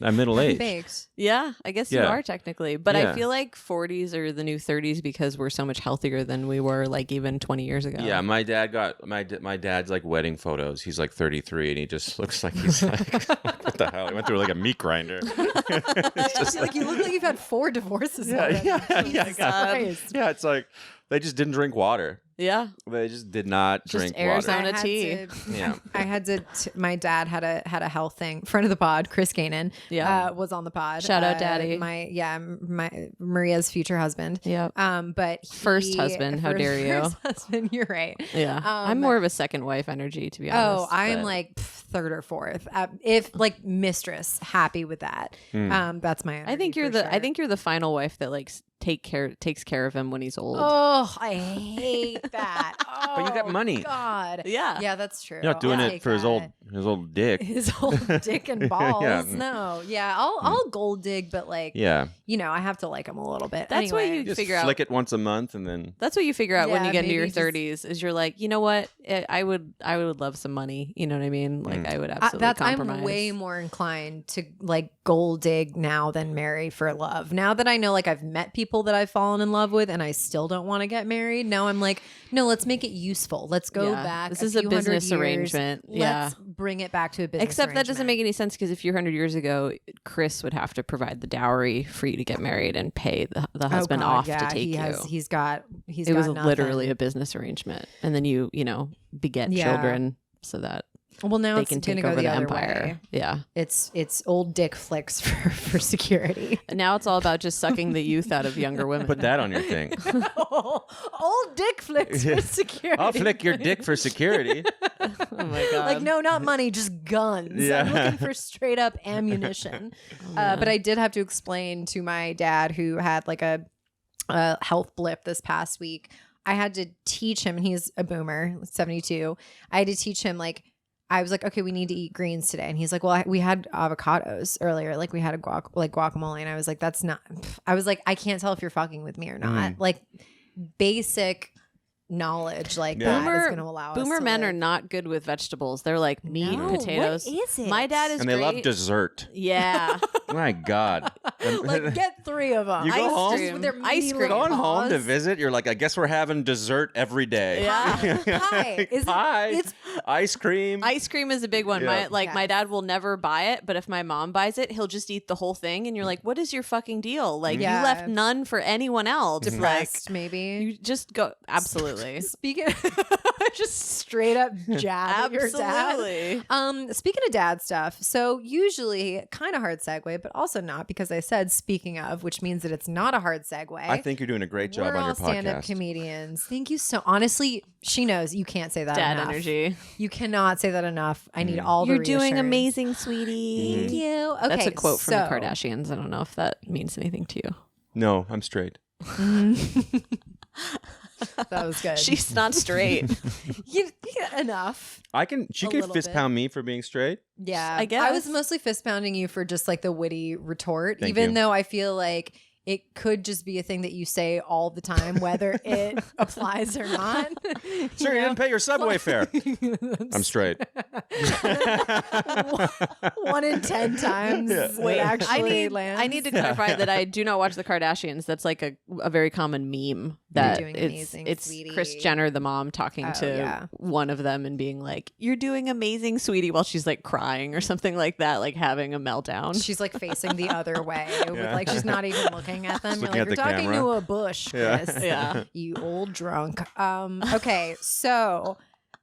I'm middle aged. Baked. Yeah, I guess you Yeah. are technically, but I Yeah. feel like 40s are the new 30s because we're so much healthier than we were like even 20 years ago. Yeah, my dad got my dad's like wedding photos. He's like 33, and he just looks like he's like, what the hell? He went through like a meat grinder. It's just Like, you look like you've had 4 divorces. yeah, already. yeah, Jesus yeah. Christ. Yeah, it's like they just didn't drink water. yeah. They just did not Just drink Arizona water. I had tea. to- Yeah. I had to. My dad had a health thing. Friend of the pod, Chris Canaan, Yeah. was on the pod. Shout out, Daddy. My Maria's future husband. Yeah. But First husband, how dare you. First husband, you're right. Yeah. I'm more of a second wife energy, to be honest. Oh, I'm but- like third or fourth. If like mistress, happy with that. That's my. I think energy you're for the I sure. think you're the final wife that like takes care of him when he's old. Oh, I hate that. But you got Oh, money. God. Yeah. Yeah, that's true. You're not doing I'll it take for his that. old dick. His old dick and balls. Yeah. No, yeah, I'll gold dig, but like, Yeah. you know, I have to like him a little bit. That's what anyway. you Just figure out. flick it once a month, and then That's what you figure out when Yeah, you get into your maybe just- 30s is you're like, you know what? I would love some money. You know what I mean? Like I would absolutely compromise. I'm way more inclined to like gold dig now than marry for love. Now that I know, like, I've met people that I've fallen in love with, and I still don't want to get married. Now I'm like, no, let's make it useful. Let's go Yeah. back. This a is a few hundred business years. arrangement. Yeah. Let's bring it back to a business. Except that doesn't arrangement. make any sense because if you're 100 years ago, Chris would have to provide the dowry for you to get married and pay the husband Oh, God, off yeah, to take he you. He's got. It was got literally nothing. a business arrangement, and then you beget Yeah. children so that Well, now they it's can going take to go over the the other empire. way. Yeah. It's old dick flicks for security. And now it's all about just sucking the youth out of younger women. put that on your thing. Old dick flicks for security. I'll flick your dick for security. Oh my god. Like, no, not money, just guns. Yeah. I'm looking for straight up ammunition. But I did have to explain to my dad, who had like a health blip this past week. I had to teach him, and he's a boomer, 72. I had to teach him, like, I was like, okay, we need to eat greens today. And he's like, well, we had avocados earlier. Like, we had a guacamole. And I was like, that's not, I was like, I can't tell if you're fucking with me or not. Like, basic knowledge like Yeah. that is going to allow us Boomer to men live. are not good with vegetables. They're like meat, No, potatoes. what is it? My dad is And they great. love dessert. Yeah. My God. Like, get 3 of them. You go Ice home? cream. With their Ice meaty cream. little Going home to paws. visit, you're like, I guess we're having dessert every day. Yeah. Pie. Is it- Pie. it's- Ice cream. Ice cream is a big one. Yeah. My Yes. dad will never buy it, but if my mom buys it, he'll just eat the whole thing. And you're like, what is your fucking deal? Like Yeah. you left none for anyone else. Depressed, Like maybe. you just go absolutely. Speaking just straight up jab at your dad. Absolutely. Speaking of dad stuff, so usually kind of hard segue, but also not, because I said said speaking of, which means that it's not a hard segue. I think you're doing a great job We're on all your stand-up podcast. comedians. Thank you so. Honestly, she knows you can't say that Dad enough. energy. You cannot say that enough. I need all You're the doing reassurance. amazing, sweetie. Thank you. Okay, That's a quote from the so- Kardashians. I don't know if that means anything to you. No, I'm straight. That was good. She's not straight. Enough. She A could little fist bit. pound me for being straight. Yeah, I guess. I was mostly fist pounding you for just like the witty retort, Thank even you. though I feel like it could just be a thing that you say all the time, whether it applies or not. Sir, you didn't pay your subway fare. I'm straight. 1 in 10 times. It actually lands. I need to clarify that I do not watch the Kardashians. That's like a very common meme that doing amazing, it's sweetie. Kris Jenner, the mom, talking to yeah. one of them and being like, "You're doing amazing, sweetie," while she's like crying or something like that, like having a meltdown. She's like facing the other way, with like she's not even looking at them. You're looking like, at you're the talking camera. to a bush, Chris. Yeah. You old drunk. Okay, so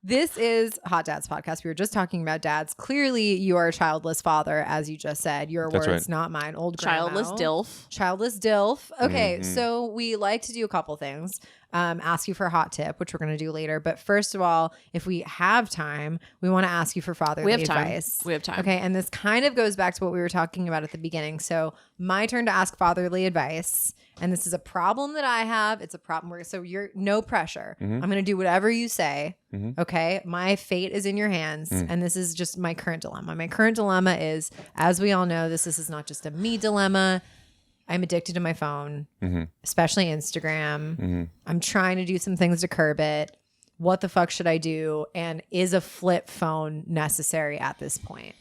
this is Hot Dads Podcast. We were just talking about dads. Clearly, you are a childless father, as you just said. Your That's words, right. not mine. Old Childless grandma. DILF. Childless DILF. Okay, Mm-hmm. so we like to do a couple things. Ask you for a hot tip, which we're going to do later. But first of all, if we have time, we want to ask you for fatherly We have time. advice. We have time. Okay, and this kind of goes back to what we were talking about at the beginning. So my turn to ask fatherly advice. And this is a problem that I have. It's a problem where, so you're no pressure. Mm-hmm. I'm going to do whatever you say. Okay. My fate is in your hands. And this is just my current dilemma. My current dilemma is, as we all know, this is not just a me dilemma. I'm addicted to my phone, especially Instagram. I'm trying to do some things to curb it. What the fuck should I do? And is a flip phone necessary at this point?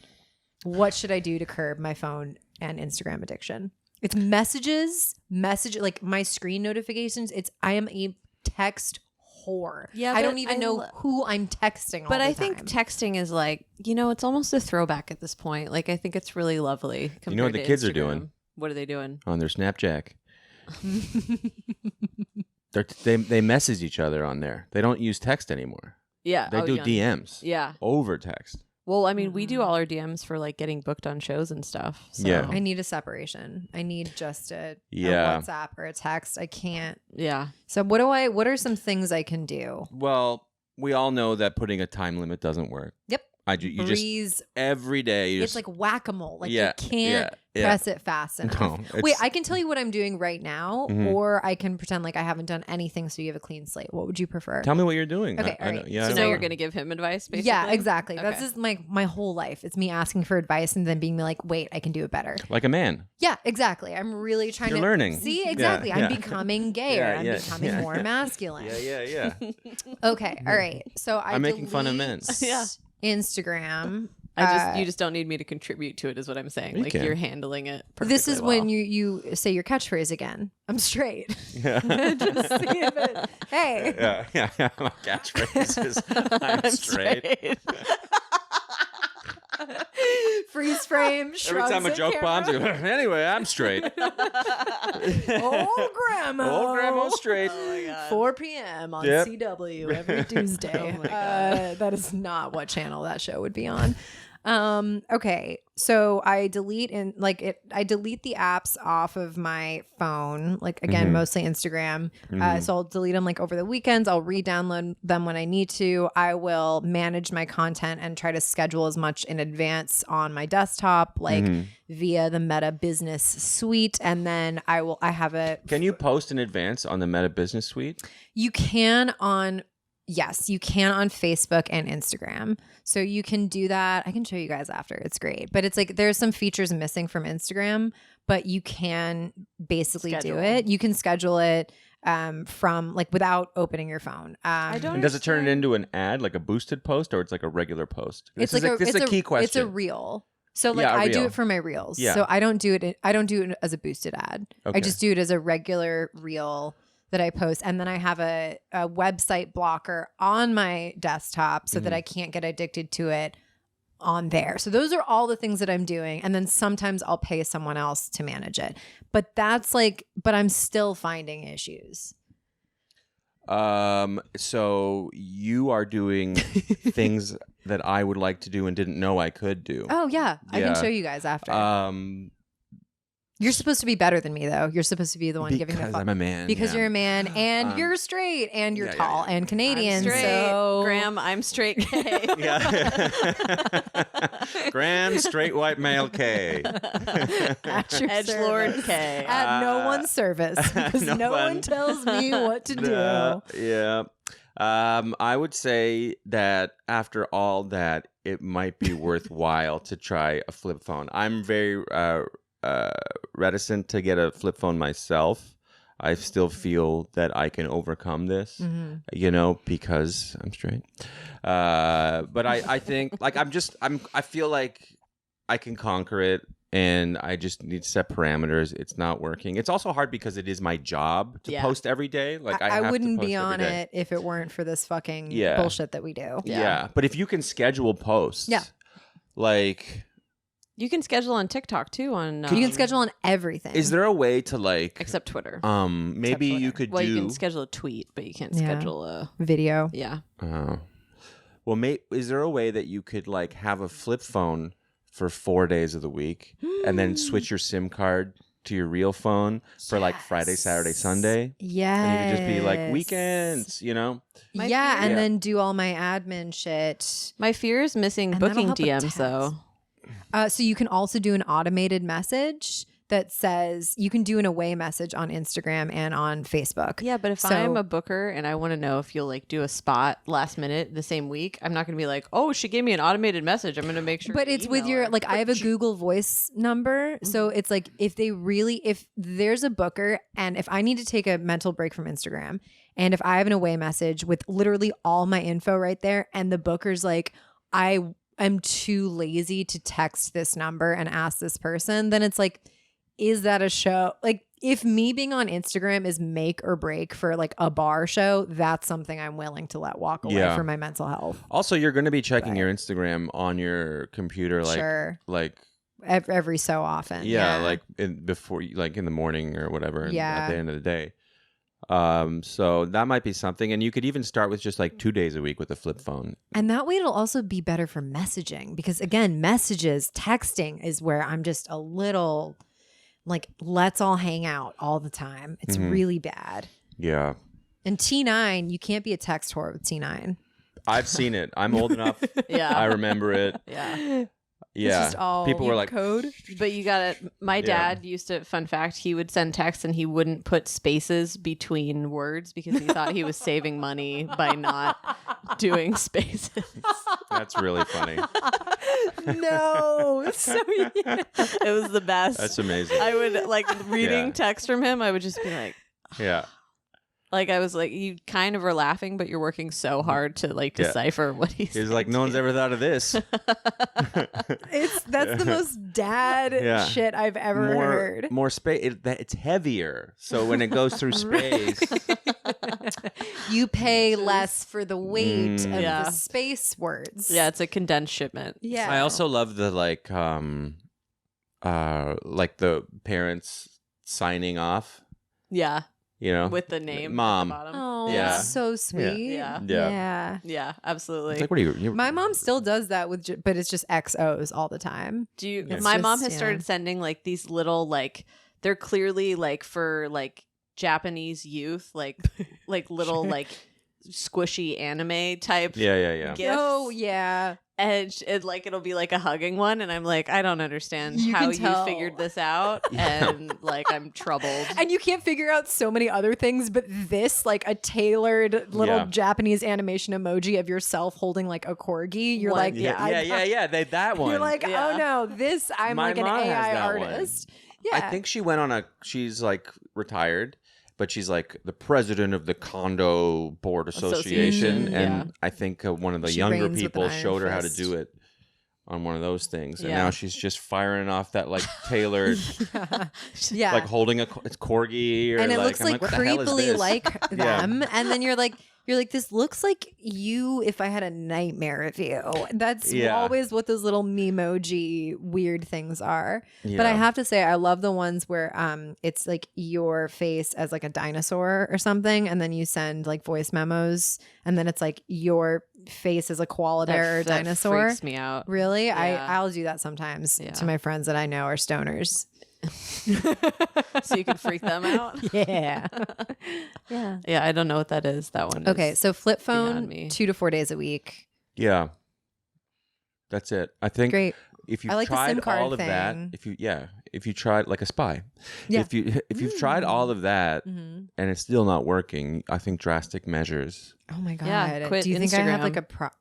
What should I do to curb my phone and Instagram addiction? It's messages, like my screen notifications. I am a text whore. Yeah, I but don't even know who I'm texting all But the I time. think texting is like, it's almost a throwback at this point. Like, I think it's really lovely. You know what compared the to kids are Instagram. doing? What are they doing? On their Snapchat. They message each other on there. They don't use text anymore. Yeah. They do DMs. Yeah. Over text. Well, I mean, we do all our DMs for like getting booked on shows and stuff. So. Yeah. I need a separation. I need just a Yeah. WhatsApp or a text. I can't. Yeah. So what are some things I can do? Well, we all know that putting a time limit doesn't work. Yep. You just Breeze. every day. It's like whack-a-mole. Like Yeah, you can't yeah. press it fast enough. No, Wait, it's- I can tell you what I'm doing right now, or I can pretend like I haven't done anything so you have a clean slate. What would you prefer? Tell me what you're doing. Okay, I know. all right. Yeah. I So know. now you're going to give him advice, basically? Yeah, exactly. That's Okay. just my whole life. It's me asking for advice and then being like, wait, I can do it better. Like a man. Yeah, exactly. I'm really trying You're to learning. See, Yeah, exactly. yeah. I'm becoming gayer. Yeah, I'm yeah, becoming yeah. more masculine. Yeah. Okay, all right. So I'm making fun of men. Yeah. Instagram. You just don't need me to contribute to it, is what I'm saying. You Like can. you're handling it perfectly. This is well. when you say your catchphrase again. I'm straight. Yeah. Just see if it. Hey. Yeah. My catchphrase is I'm straight. Freeze frame. Every shrugs time a at joke bombs, I camera. go, anyway, I'm straight. Old grandma. Old grandma's straight. Oh my God. 4 p.m. on Yep. CW every Tuesday. Oh my God. That is not what channel that show would be on. Okay, so I delete I delete the apps off of my phone, like again, mostly Instagram. So I'll delete them like over the weekends. I'll re-download them when I need to. I will manage my content and try to schedule as much in advance on my desktop, like via the Meta Business Suite. And then I have a Can you post in advance on the Meta Business Suite? you can on Yes, you can on Facebook and Instagram. So you can do that. I can show you guys after. It's great. But it's like there's some features missing from Instagram, but you can basically Schedule. do it. You can schedule it from like without opening your phone. I don't And does it turn it understand. into an ad, like a boosted post, or it's like a regular post? It's This like is a key question. It's a reel. So like Yeah, a I do reel. it for my reels. Yeah. So I don't do it as a boosted ad. Okay. I just do it as a regular reel that I post. And then I have a website blocker on my desktop so that I can't get addicted to it on there. So those are all the things that I'm doing. And then sometimes I'll pay someone else to manage it. But but I'm still finding issues. So you are doing things that I would like to do and didn't know I could do. Oh yeah. I Yeah. can show you guys after. You're supposed to be better than me, though. You're supposed to be the one giving the Because fuck. I'm a man. Because yeah. you're a man and you're straight and you're yeah, tall and Canadian. I'm straight. So Graham, I'm straight gay. Yeah. Grand straight white male K. at your Edgelord service. K. At no one's service because no one tells me what to do. Yeah. I would say that after all that, it might be worthwhile to try a flip phone. I'm very reticent to get a flip phone myself. I still feel that I can overcome this, because I'm straight. But I think like I feel like I can conquer it. And I just need to set parameters. It's not working. It's also hard because it is my job to post every day. Like I have wouldn't to post be every on day. it if it weren't for this fucking Yeah. bullshit that we do. Yeah. But if you can schedule posts, like, You can schedule on TikTok too. You can schedule on everything. is there a way to like, except Twitter. maybe you could Well, do. you can schedule a tweet, but you can't Yeah. schedule a video. yeah. Well, is there a way that you could like have a flip phone for 4 days of the week and then switch your SIM card to your real phone for like Friday, Saturday, Sunday? Yeah. And you could just be like weekends, My Yeah, fear- and Yeah. then do all my admin shit. My fear is missing And that'll booking help with DMs text. though. So you can also do an automated message that says you can do an away message on Instagram and on Facebook. Yeah, but if So- I'm a booker and I want to know if you'll like do a spot last minute the same week, I'm not going to be like, oh, she gave me an automated message. I'm going to make sure. But to it's with email your her. like I have a Google Voice number, so it's like if there's a booker and if I need to take a mental break from Instagram and if I have an away message with literally all my info right there and the booker's like I'm too lazy to text this number and ask this person, then it's like, is that a show? Like if me being on Instagram is make or break for like a bar show, that's something I'm willing to let walk away Yeah. for my mental health. Also, you're going to be checking your Instagram on your computer, like, Sure. like, Every so often. like in the morning or whatever. And Yeah. at the end of the day. So that might be something, and you could even start with just like 2 days a week with a flip phone. And that way it'll also be better for messaging because again, texting is where I'm just a little like, let's all hang out all the time. It's really bad. Yeah, And T9, you can't be a text whore with T9. I've seen it. I'm old enough. Yeah. I remember it. Yeah. Yeah, just all people were like, code. But you got it. My Yeah. dad used to, fun fact, he would send texts and he wouldn't put spaces between words because he thought he was saving money by not doing spaces. "That's really funny. No. So It was the best. That's amazing." I would like reading Yeah. text from him. I would just be Yeah, like, I was like, you kind of are laughing, but you're working so hard to like Yeah. decipher what he's he was like, "No one's ever thought of this." that's the most dad Yeah. shit I've ever heard. More space. It's heavier, so when it goes through space, You pay less for the weight of Yeah. the space words. Yeah, it's a condensed shipment. Yeah. I also love the like the parents signing off. Yeah, with the name Mom. at the bottom. Oh, Yeah. that's so sweet. Yeah. Yeah. Yeah, absolutely. It's like, what are you? My mom still does that but it's just XOs all the time. Do you? It's My mom just- has started sending like these little like they're clearly like for like Japanese youth like little like squishy anime type. Yeah. gifts. Oh, yeah. And like it'll be like a hugging one, and I'm like, I don't understand You how can tell. you figured this out, and like I'm troubled. And you can't figure out so many other things, but this, like a tailored little Yeah. Japanese animation emoji of yourself holding like a corgi. You're What? like, Yeah. That one. You're like, Yeah. oh no, this, I'm My like an mom has AI that one. artist. Yeah. I think she went on she's like retired, but she's like the president of the Condo Board Association. Association, And yeah. I think one of the She younger reigns with people an iron showed her how to fist. do it on one of those things. And Yeah. now she's just firing off that like tailored, yeah. like holding it's corgi. Or And it like, looks I'm like what the hell is creepily this? like Yeah. them. And then you're like, this looks like you if I had a nightmare of you. That's Yeah. always what those little memoji weird things are. But I Yeah. have to say, I love the ones where it's like your face as like a dinosaur or something, and then you send like voice memos, and then it's like your face as a koala or That dinosaur. freaks me out. Really? Yeah. I'll do that sometimes Yeah. to my friends that I know are stoners. So you can freak them out. Yeah. Yeah, I don't know what that is. That one. Okay, is so flip beyond phone, me. 2 to 4 days a week. Yeah. That's it. I think Great. if you've I like the tried SIM card all of that, thing. if you tried like a spy, Yeah. if you've tried all of that and it's still not working, I think drastic measures. Oh my god. Yeah, quit Do you think I have like Instagram.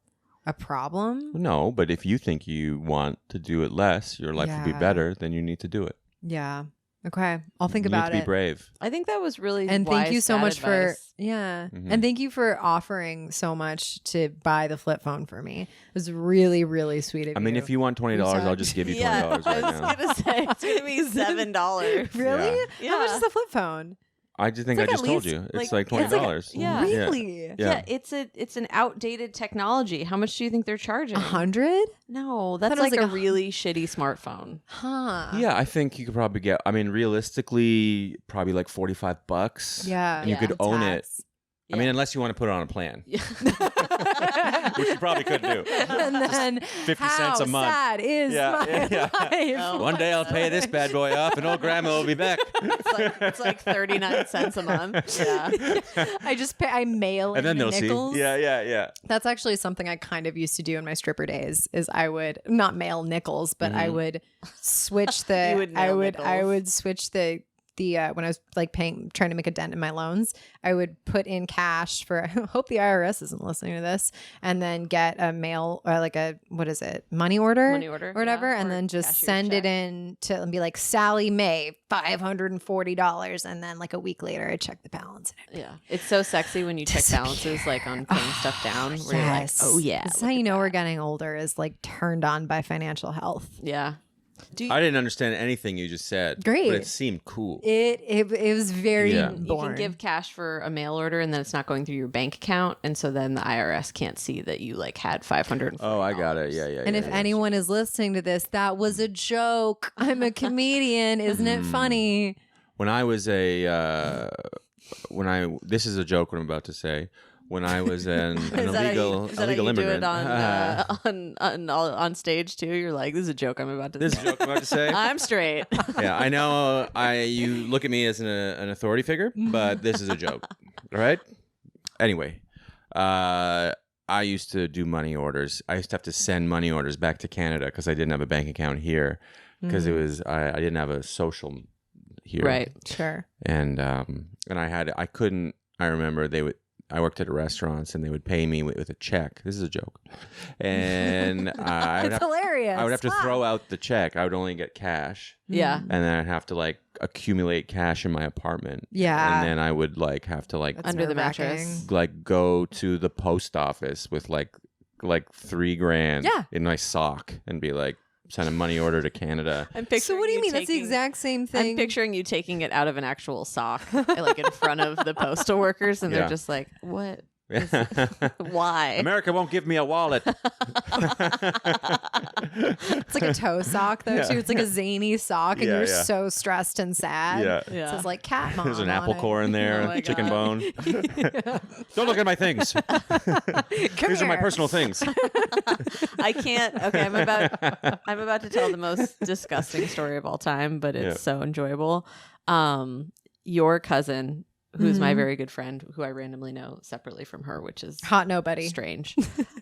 a problem? No, but if you think you want to do it less, your life will be Yeah. better, then you need to do it. Yeah. Okay. I'll think You about need to it. be brave. I think that was really And thank you wise so dad much advice. and thank you for offering so much to buy the flip phone for me. It was really, really sweet of you. I mean, if you want $20, I'll just give you $20 Yeah, right I now. was gonna say it's gonna be $7. Really? Yeah. How much Yeah. is the flip phone? I just think It's I like just at told least, you. It's like, like it's like $20. yeah. Really? Yeah, it's an outdated technology. How much do you think they're charging? 100? No, thought that's it was like like a really shitty smartphone. Huh. Yeah, I think you could probably get. I mean, realistically, probably like $45. Yeah. And you could own it. Tax. I mean, unless you want to put it on a plan, Yeah. which you probably could do. And then 50 cents a month. Sad is Yeah, my yeah. life. Oh. One day I'll pay this bad boy off, and old grandma will be back. It's like 39 cents a month. Yeah. I mail And then in they'll the nickels. see. Yeah. That's actually something I kind of used to do in my stripper days. Is I would not mail nickels, but I would switch the. You would mail I nickels. would switch the when I was like trying to make a dent in my loans, I would put in cash for. I hope the IRS isn't listening to this, and then get a mail like a money order or whatever, yeah, and or then just cashier's send check. it in to and be like Sally Mae $540, and then like a week later I check the balance. Yeah. It's so sexy when you check balances like on paying stuff down where you're like, oh yeah. This is how you know we're getting older, is like turned on by financial health. Yeah. I didn't understand anything you just said. Great. But it seemed cool. It was very Yeah. You boring. can give cash for a mail order and then it's not going through your bank account. And so then the IRS can't see that you like had $540. Oh, I got it. Yeah. and if anyone is listening to this, that was a joke. I'm a comedian. Isn't it funny? When I was this is a joke what I'm about to say. When I was an illegal is that how you immigrant. do it on stage too? You're like, this is a joke I'm about to This is say. a joke I'm about to say. I'm straight. Yeah, I know you look at me as an authority figure, but this is a joke. All right? Anyway, I used to do money orders. I used to have to send money orders back to Canada because I didn't have a bank account here because it was I didn't have a social here. Right. Sure. And I remember I worked at restaurants and they would pay me with a check. This is a joke. And It's hilarious. I would have to Wow. throw out the check. I would only get cash. Yeah. And then I'd have to like accumulate cash in my apartment. Yeah. And then I would like have to like That's Under the nerve-wracking. mattress. like go to the post office with like $3,000 Yeah. in my sock and be like, send a money order to Canada. I'm picturing So what do you mean? That's the exact same thing. I'm picturing you taking it out of an actual sock, like in front of the postal workers, and Yeah. they're just like, "What? Why?" America won't give me a wallet. It's like a toe sock though too. It's like a zany sock, and Yeah, you're yeah. so stressed and sad. Yeah. Yeah. It says like cat mom. There's an on apple it. core in there, Oh my chicken God. bone. Don't look at my things. These are my here. personal things. I can't. Okay, I'm about to tell the most disgusting story of all time, but it's so enjoyable. Your cousin, who's my very good friend, who I randomly know separately from her, which is Hot nobody. strange.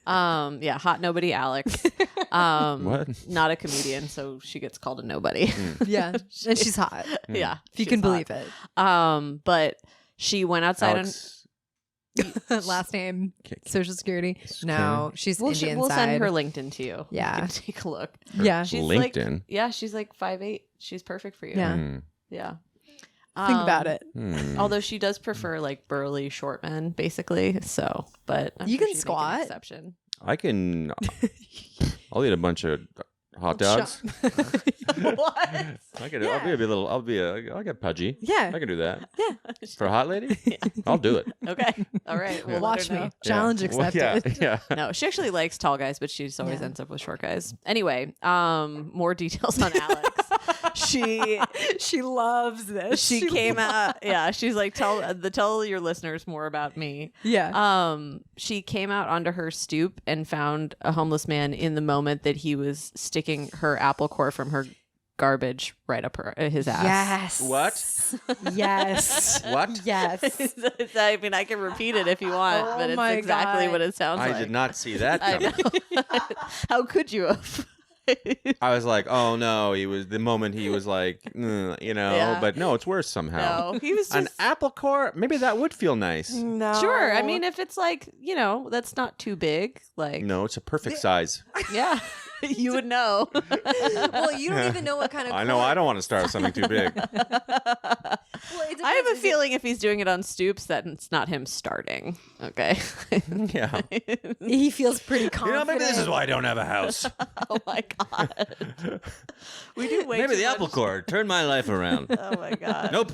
Yeah, hot nobody Alex. What? Not a comedian, so she gets called a nobody. Yeah, and she's hot. Yeah, If you she's can hot. believe it. But she went outside Alex, Last name, K- Social Security. K- No, she's We'll Indian we'll side. send her LinkedIn to you. Yeah. You can take a look. Yeah. She's LinkedIn. Like, yeah, she's like 5'8". She's perfect for you. Yeah. Yeah. Think about it. Although she does prefer like burly short men, basically. So, but I'm You sure can she'd make an squat. exception. I can. I'll eat a bunch of hot dogs. What? I can. I'll get pudgy. Yeah. I can do that. Yeah. For a hot lady, I'll do it. Okay. All right. We'll let Watch her know. me. Challenge Yeah. Well, accepted. yeah. No, she actually likes tall guys, but she just always Yeah. ends up with short guys. Anyway, more details on Alex. She loves this. She came out. Yeah, she's like, tell your listeners more about me. Yeah. She came out onto her stoop and found a homeless man in the moment that he was sticking her apple core from her garbage right up his ass. Yes. What? Yes. What? Yes. I mean, I can repeat it if you want, Oh but it's my exactly God. what it sounds like. I did not see that I coming. know. How could you have? I was like, oh no, he was the moment he was like, Yeah. but no, it's worse somehow. No, he was An just apple core, maybe that would feel nice. No. sure. I mean, if it's like, that's not too big, like No, it's a perfect size. yeah, you would know. Well, you don't even know what kind of. I know I don't want to start with something too big. Well, it I have depends. a Is it- feeling if he's doing it on Stoops, that it's not him starting. Okay. Yeah. He feels pretty You confident. know, maybe this is why I don't have a house. Oh my god. We do way Maybe too the much. apple core turned my life around. Oh my god. Nope.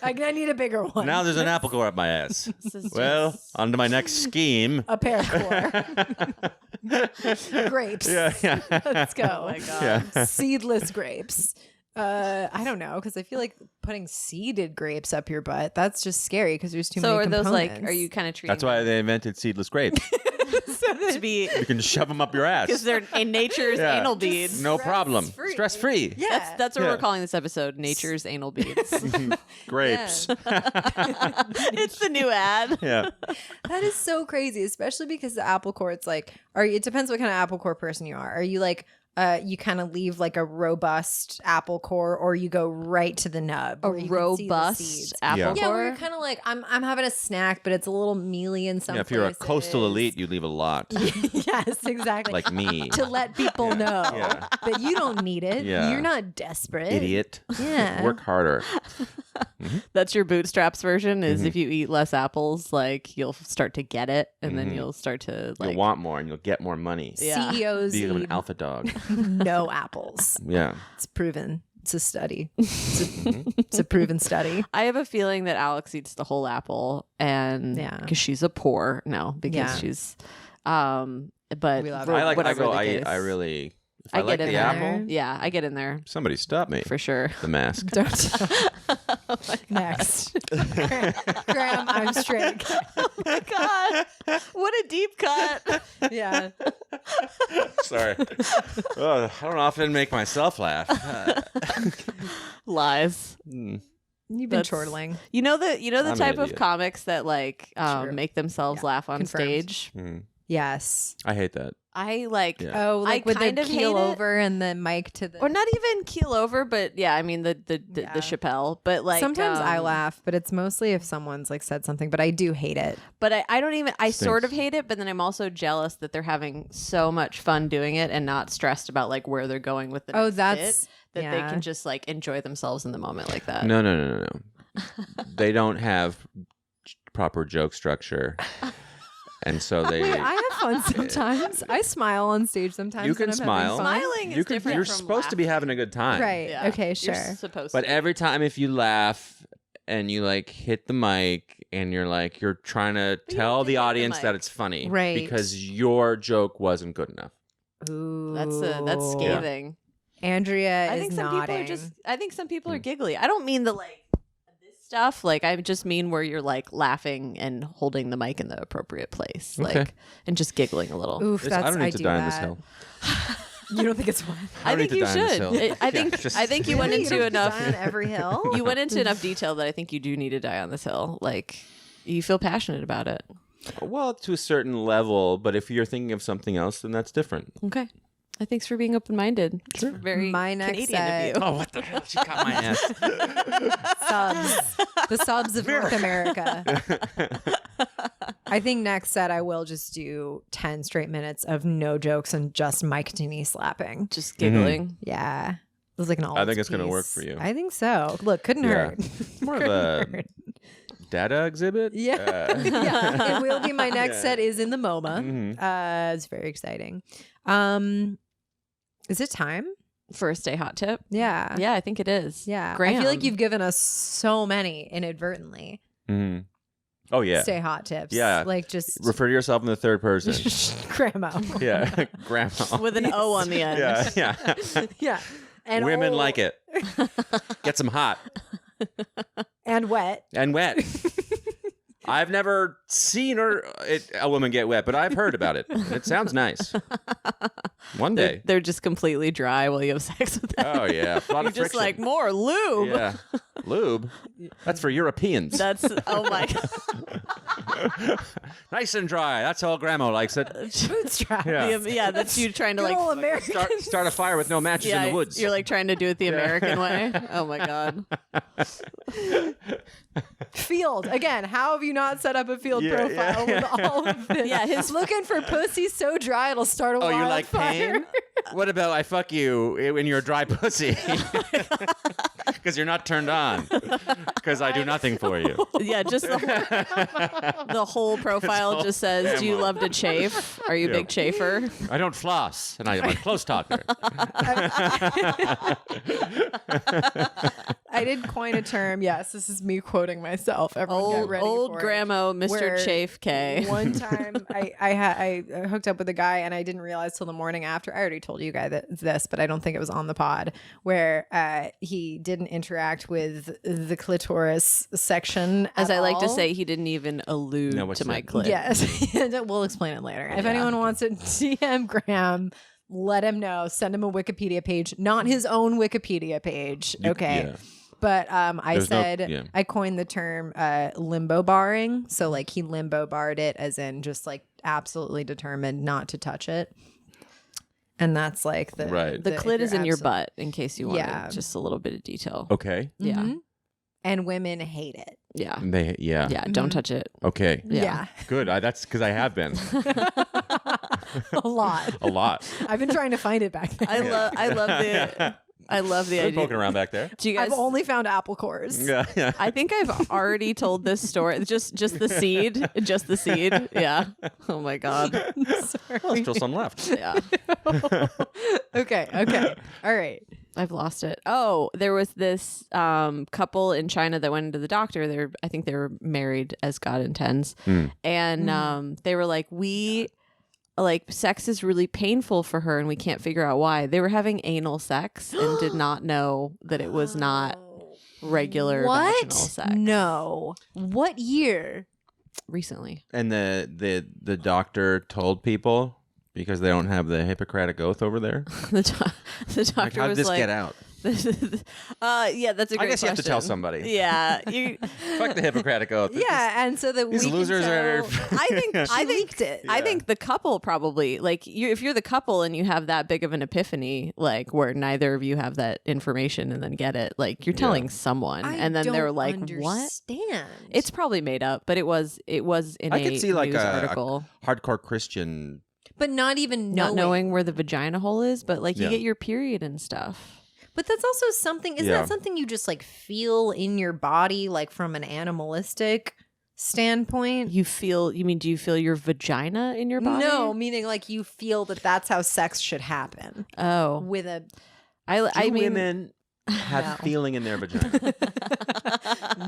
I need a bigger one. Now there's an apple core up my ass. This is Well, just- on to my next scheme. a paracord. Grapes. Yeah. Let's go. Oh my god. Yeah. Seedless grapes. I don't know, because I feel like putting seeded grapes up your butt, that's just scary because there's too So many are those components. like? Are you kind of treating? That's why they invented seedless grapes. to be You can just shove them up your ass. because they're in nature's Yeah. anal beads. No problem. Stress-free. Stress free. Yeah. That's what Yeah. we're calling this episode. Nature's anal beads. Grapes. It's the new ad. Yeah. That is so crazy, especially because the apple core, it's like, it depends what kind of apple core person you are. Are you like, you kind of leave like a robust apple core, or you go right to the nub? A where you can see the robust seeds? apple Yeah. Yeah, where core. you're kind of like, I'm having a snack, but it's a little mealy in some Yeah, if you're a coastal places. elite, you leave a lot. Yes, exactly. Like me. To let people know Yeah. that you don't need it. Yeah. You're not desperate. Idiot. Yeah. Work harder. That's your bootstraps version. Is Mhm. if you eat less apples, like you'll start to get it, and then Mhm. you'll start to like. You'll want more and you'll get more money. Yeah. CEOs Become an eat alpha dog. no apples. Yeah. It's proven. It's a study. It's a proven study. I have a feeling that Alex eats the whole apple, and Yeah. because she's a poor because Yeah. she's, but We love wh- it. I whatever the I case. really, if I I, get like in the there. apple, Yeah, I get in there somebody stop me. for sure. The mask. Don't. Next. Graham, I'm straight. Oh my god, what a deep cut! Yeah. Sorry. Oh, I don't often make myself laugh. Lies. Hmm. You've been That's- chortling. You know the I'm an type of idiot. comics that like True. make themselves Yeah, laugh on confirmed. stage. Hmm. Yes. I hate that. I like. Yeah. Oh, like I with kind the of keel hate it. over and the mic to the. Or not even keel over, but yeah, I mean the Yeah. Chappelle. But like Sometimes I um, laugh, but it's mostly if someone's like said something. But I do hate it. But I don't even I sort of Stinks. hate it, but then I'm also jealous that they're having so much fun doing it and not stressed about like where they're going with the Oh, next that's bit, that they yeah. can just like enjoy themselves in the moment like that. No. They don't have proper joke structure. And so they Wait, I have fun sometimes. I smile on stage sometimes. You can when I'm having smile. fun. Smiling is different you're from supposed to be having a good time. Right. Yeah, Okay. you're Sure. supposed But to. every time if you laugh and you like hit the mic and you're trying to you tell don't the hit the audience that mic. it's funny. Right. Because your joke wasn't good enough. Ooh. That's scathing. Andrea I is think some nodding. people are I think some people are giggly. I don't mean the like this stuff. Like I just mean where you're like laughing and holding the mic in the appropriate place, Okay. like and just giggling a little. Oof, that's I don't need to do die that. on this hill. You don't think it's fun? I don't need think to you die on this should. hill. I Yeah, think just- I think you went Really? into don't have enough. to die on every hill. You went into enough detail that I think you do need to die on this hill. Like you feel passionate about it. Well, to a certain level, but if you're thinking of something else, then that's different. Okay. Thanks for being open minded. It's very My next Canadian set- of you. Oh, what the hell? She caught my ass. Subs. The subs of North America. I think next set I will just do 10 straight minutes of no jokes and just mic to knee slapping. Just giggling. Yeah. It was like an I think it's going gonna to work for you. I think so. Look, couldn't Yeah. hurt. More of Couldn't a hurt. data exhibit. Yeah. Yeah. It will be. My next Yeah. set is in the MoMA. Mhm. It's very exciting. Is it time? First day hot tip. Yeah. Yeah, I think it is. Yeah. I Graham. feel like you've given us so many inadvertently. Mhm. Oh yeah. Stay hot tips. Yeah. Like just Refer to yourself in the third person. grandma. Yeah, grandma. with an O on the end. Yeah, yeah. Yeah. And Women old like it. Gets them hot and wet. and wet. I've never seen a woman get wet, but I've heard about it. It sounds nice. One day. They're just completely dry while you have sex with them. Oh, yeah. A lot You're of just friction. like, more lube. Yeah. Lube? That's for Europeans. That's, oh my God. Nice and dry. That's how Grandma likes it. Bootstrap. Yeah. That's you trying to Good like old American. Start a fire with no matches in the woods. You're like trying to do it the American way. Oh my God. Field. Again, how have you not set up a field profile with all of this? Yeah, his looking for pussy so dry it'll start a Oh, you wildfire. like pain? What about I fuck you when you're a dry pussy? Because you're not turned on. Because I do nothing for you. Yeah, just the whole profile just says, do you love to chafe? Are you a big chafer? I don't floss, and I'm a close talker. I did coin a term. Yes, this is me quoting myself. Everyone get ready Old for grandma, it. Mr. Where Chafe K. One time, I hooked up with a guy, and I didn't realize till the morning after. I already told you guys this, but I don't think it was on the pod, where he didn't interact with the clitoris section. As at I like to all. say, he didn't even allude No, what's to my that? clit. Yes, we'll explain it later. If anyone wants to DM Graham, let him know. Send him a Wikipedia page, not his own Wikipedia page. Okay. Yeah. But I There's said I coined the term limbo barring. So like he limbo barred it as in just like absolutely determined not to touch it. And that's like the Right. The if clit is you're in your absol- butt, in case you wanted Yeah. just a little bit of detail. Okay. Yeah. Mhm. And women hate it. Yeah. Yeah. Don't touch it. Okay. Yeah. Good. That's because I have been A lot. a lot. I've been trying to find it back there. I love the Been idea. poking around back there. Do you guys I've only found apple cores. Yeah. I think I've already told this story. Just the seed. Just the seed. Yeah. Oh my God. Well, still some left. Yeah. Okay. All right. I've lost it. Oh, there was this couple in China that went into the doctor. I think they were married as God intends. And they were like, sex is really painful for her and we can't figure out why. They were having anal sex and did not know that it was not regular vaginal sex. No. What year? Recently. And the doctor told people because they don't have the Hippocratic Oath over there. The doctor Like, how did was this like, get out? yeah, that's a great I guess you have to question. tell somebody. Yeah. Fuck the Hippocratic Oath. Yeah, and so that These we can losers are- tell- I think leaked it. I think the couple probably like if you're the couple and you have that big of an epiphany, like where neither of you have that information and then get it, like you're telling someone, I and then they're don't like, understand. "What?" It's probably made up, but it was in I a could see like news a article. hardcore Christian. But not even Not knowing where the vagina hole is, but like you Yeah. get your period and stuff. But that's also something. Isn't Yeah. that something you just like feel in your body, like from an animalistic standpoint? Do you feel your vagina in your body? No, meaning like you feel that that's how sex should happen Oh, with a. I mean, Women have No. feeling in their vagina.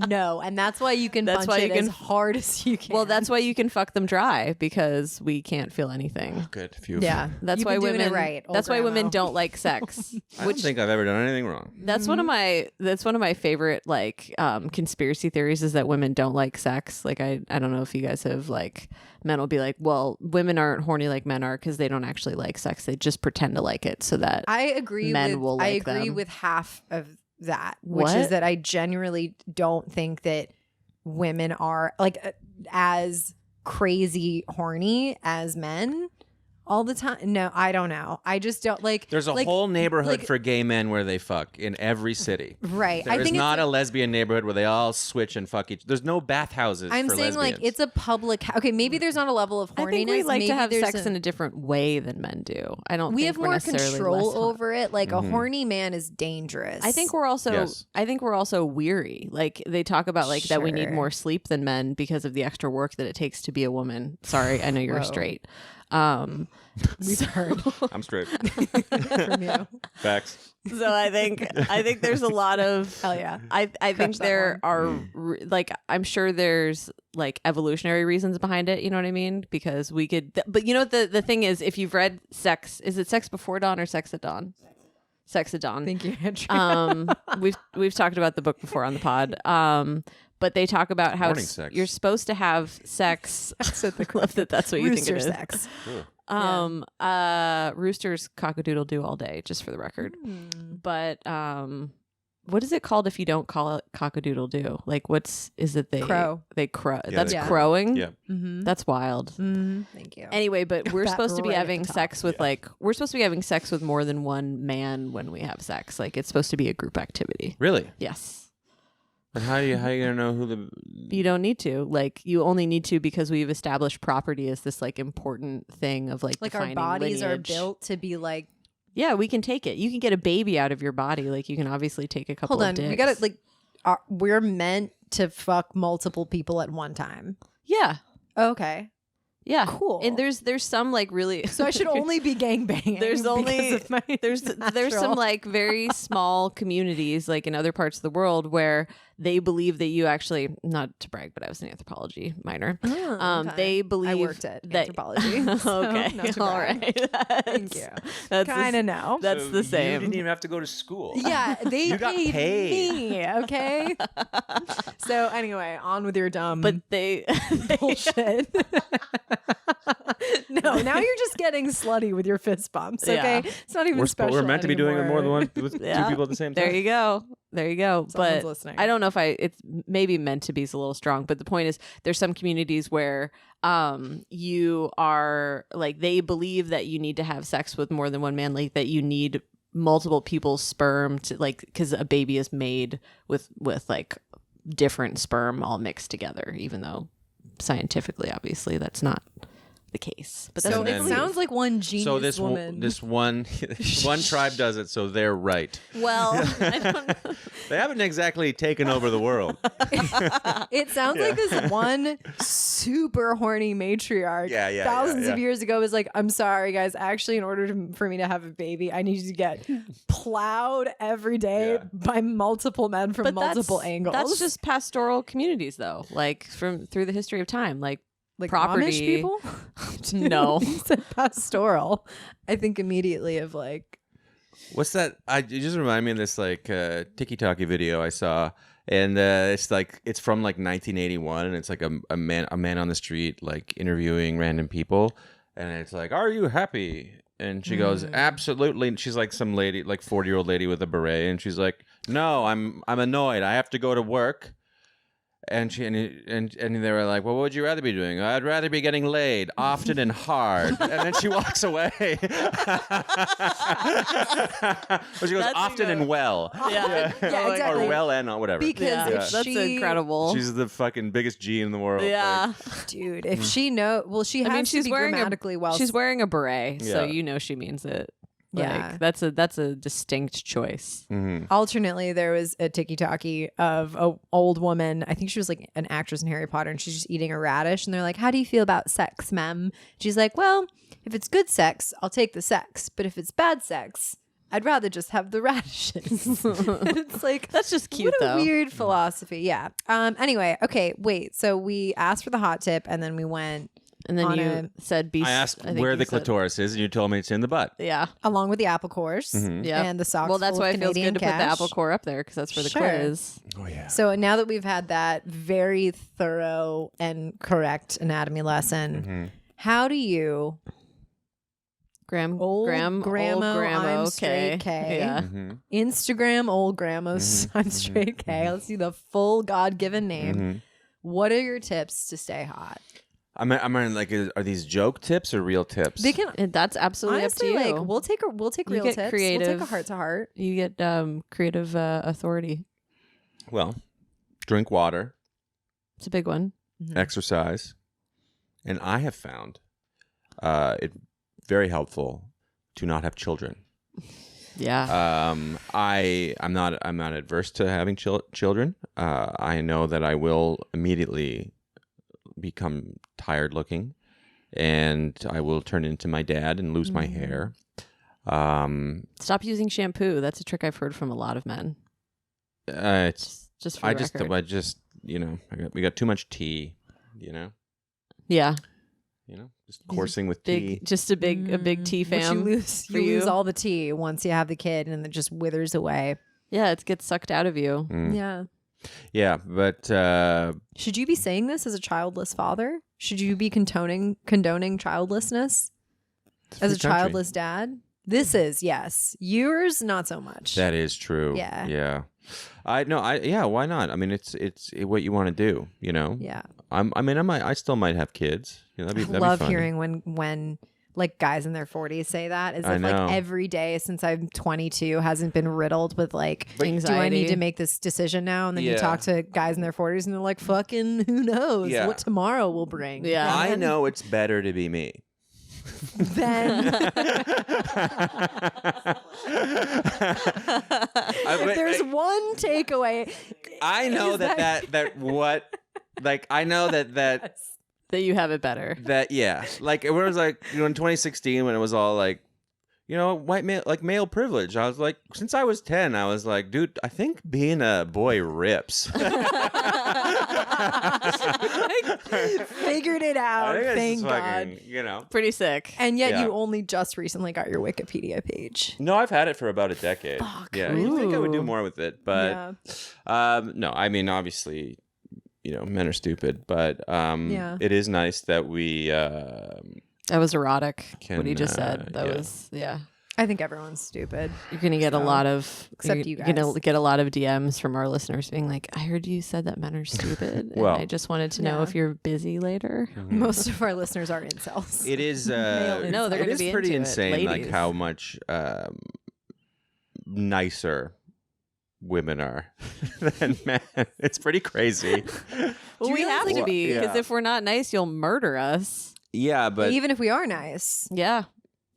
No, and that's why you can That's punch why it you can- as hard as you can. well, that's why you can fuck them dry because we can't feel anything. Good. Phew. yeah. That's You've why been doing women. it right. old That's why women grandma. don't like sex. I don't think I've ever done anything wrong. That's one of my favorite like conspiracy theories is that women don't like sex. Like I don't know if you guys have like men will be like, well, women aren't horny like men are because they don't actually like sex. They just pretend to like it so that I agree. Men will I like agree them. with half of that, which is What? that I genuinely don't think that women are like as crazy horny as men all the time. No, I don't know. I just don't like. There's a like, whole neighborhood like- for gay men where they fuck in every city. right. There I is think not it's a lesbian neighborhood where they all switch and fuck each. There's no bathhouses. I'm for saying like lesbians. it's a public. Okay, maybe there's not a level of horniness. I think we like maybe to have there's sex in a different way than men do. I don't. We think have we're more necessarily control less hot. over it. Like a horny man is dangerous. I think we're also Yes. weary. Like they talk about like that we need Sure. more sleep than men because of the extra work that it takes to be a woman. Sorry, I know you're Whoa. straight. we've heard I'm straight. from you. Facts. So I think there's a lot of Hell yeah. I think that there one. are like I'm sure there's like evolutionary reasons behind it, you know what I mean? Because we could but you know what the thing is, if you've read is it Sex Before Dawn or Sex at Dawn? Sex at Dawn. Thank you, Andrew. We've talked about the book before on the pod. But they talk about how Morning sex. you're supposed to have sex. Sex at the I love that that's what you think it rooster is. sex. Roosters cock-a-doodle do all day, just for the record. But what is it called if you don't call it cock-a-doodle do? Like, is it they Crow. They crow. Yeah, That's they crow. crowing. Yeah. That's wild. Thank you. Anyway, but we're That supposed to be right at having the top. sex with we're supposed to be having sex with more than one man when we have sex. Like, it's supposed to be a group activity. Really? Yes. But how you gonna know who the? You don't need to. Like, you only need to because we've established property as this like important thing of like our defining bodies lineage. are built to be like. Yeah, we can take it. You can get a baby out of your body. Like, you can obviously take a couple Hold on, of dicks. we gotta like. We're meant to fuck multiple people at one time. Yeah. Okay. Yeah. Cool. And there's some like really So I should only be gangbanging. There's only because of my there's natural- some like very small communities like in other parts of the world where they believe that you actually, not to brag, but I was an anthropology minor. Oh, okay. They believe I worked at that anthropology. so okay, not to all brag. right. Thank you. That's Kind of know. That's So the same. You didn't even have to go to school. Yeah, they You got paid paid. me. Okay. So anyway, on with your dumb But they bullshit. No, now you're just getting slutty with your fist bumps. Okay, Yeah. it's not even We're, special. we're meant to be doing it more than anymore. one with Yeah. two people at the same time. There you go. There you go. Someone's But listening. I don't know if it's maybe meant to be is a little strong, but the point is there's some communities where you are like they believe that you need to have sex with more than one man, like that you need multiple people's sperm to like because a baby is made with like different sperm all mixed together, even though scientifically obviously that's not the case. But that's So what they it then- believe. sounds like one genius So this woman. this one one tribe does it, so they're right. Well, I don't know. They haven't exactly taken over the world. It sounds like this one super horny matriarch Yeah, thousands yeah. of years ago was like, I'm sorry, guys. Actually, in order for me to have a baby, I need to get plowed every day Yeah. by multiple men from multiple angles. That's just pastoral communities, though. Like through the history of time, like property Amish people. No. You said pastoral. I think immediately of like. What's that? You just remind me of this like tiki-taki video I saw, and it's from like 1981, and it's like a man on the street like interviewing random people, and it's like, "Are you happy?" And she goes, "Absolutely." And she's like some lady, like 40-year-old lady with a beret, and she's like, "No, I'm annoyed. I have to go to work." And they were like, "Well, what would you rather be doing?" "I'd rather be getting laid often and hard." And then she walks away. But she goes, That's often good. and well. Yeah. Yeah, exactly. Or well and whatever. Because Yeah. if That's she, incredible. She's the fucking biggest G in the world. Yeah. dude. If she she has I mean, to she's be wearing grammatically well. she's wearing a beret, so Yeah. you know she means it. Like, Yeah. that's a distinct choice. Mhm. Alternately, there was a tiki-taki of an old woman. I think she was like an actress in Harry Potter, and she's just eating a radish. And they're like, "How do you feel about sex, ma'am?" She's like, "Well, if it's good sex, I'll take the sex. But if it's bad sex, I'd rather just have the radishes." And it's like, That's just cute, what a though. weird philosophy. Yeah. Anyway, okay, wait. So we asked for the hot tip, and then we went And then on you said, I asked think where you the said- clitoris is, and you told me it's in the butt. Yeah. along with the apple cores Yeah. and the socks. Well, that's full why of it feels Canadian good to put the cash. apple core up there because that's for the Sure. quiz. Oh yeah. So now that we've had that very thorough and correct anatomy lesson, how do you Grandma, I'm okay. straight K. Yeah. Instagram old grandma's I'm straight K? Let's see the full God-given name. What are your tips to stay hot? I'm like, are these joke tips or real tips? They can And that's absolutely honestly up to you. like we'll take You real get tips. We'll take creative. a heart to heart. You get creative authority. Well, drink water, It's a big one. exercise, and I have found it very helpful to not have children. Yeah. I'm not adverse to having children. I know that I will immediately become tired looking, and I will turn into my dad and lose my hair. Stop using shampoo. That's a trick I've heard from a lot of men. It's Just for I the just record. we got too much tea. Yeah. Just coursing with tea. Big, just a big tea Which fam. you lose for you lose you. all the tea once you have the kid and it just withers away. Yeah, it gets sucked out of you. Mm. Yeah. Yeah, but Should you be saying this as a childless father? Should you be condoning childlessness as a childless dad? This is, yes. Yours, not so much. that is true. Yeah. Yeah. Yeah, why not? I mean, it's what you want to do, you know? Yeah. I still might have kids. You know, that'd be Love fun. hearing when like guys in their 40s say that, as if like every day since I'm 22 hasn't been riddled with like anxiety. Do I need to make this decision now? And then you talk to guys in their 40s and they're like, fucking who knows what tomorrow will bring. Yeah. I know it's better to be me. Then if there's one takeaway, I know that what like I know that that you have it better. That like it was like, you know, in 2016 when it was all like, you know, white male, like male privilege. I was like, since I was 10, I was like, dude, I think being a boy rips. Figured it out. Thank God. You know, Pretty sick. And yet you only just recently got your Wikipedia page. No, I've had it for about a decade. Fuck. Yeah, you think I would do more with it, but no, I mean, obviously, you know, men are stupid, but it is nice that we that was erotic. What he just said. That was I think everyone's stupid. You're gonna get a lot of except you guys. You're gonna get a lot of DMs from our listeners being like, "I heard you said that men are stupid, and I just wanted to know if you're busy later." Most of our listeners are incels. It is no, they're gonna be pretty into insane, it, like how much nicer women are than men. It's pretty crazy. Well, we have to be, because if we're not nice, you'll murder us. Yeah, but even if we are nice. Yeah.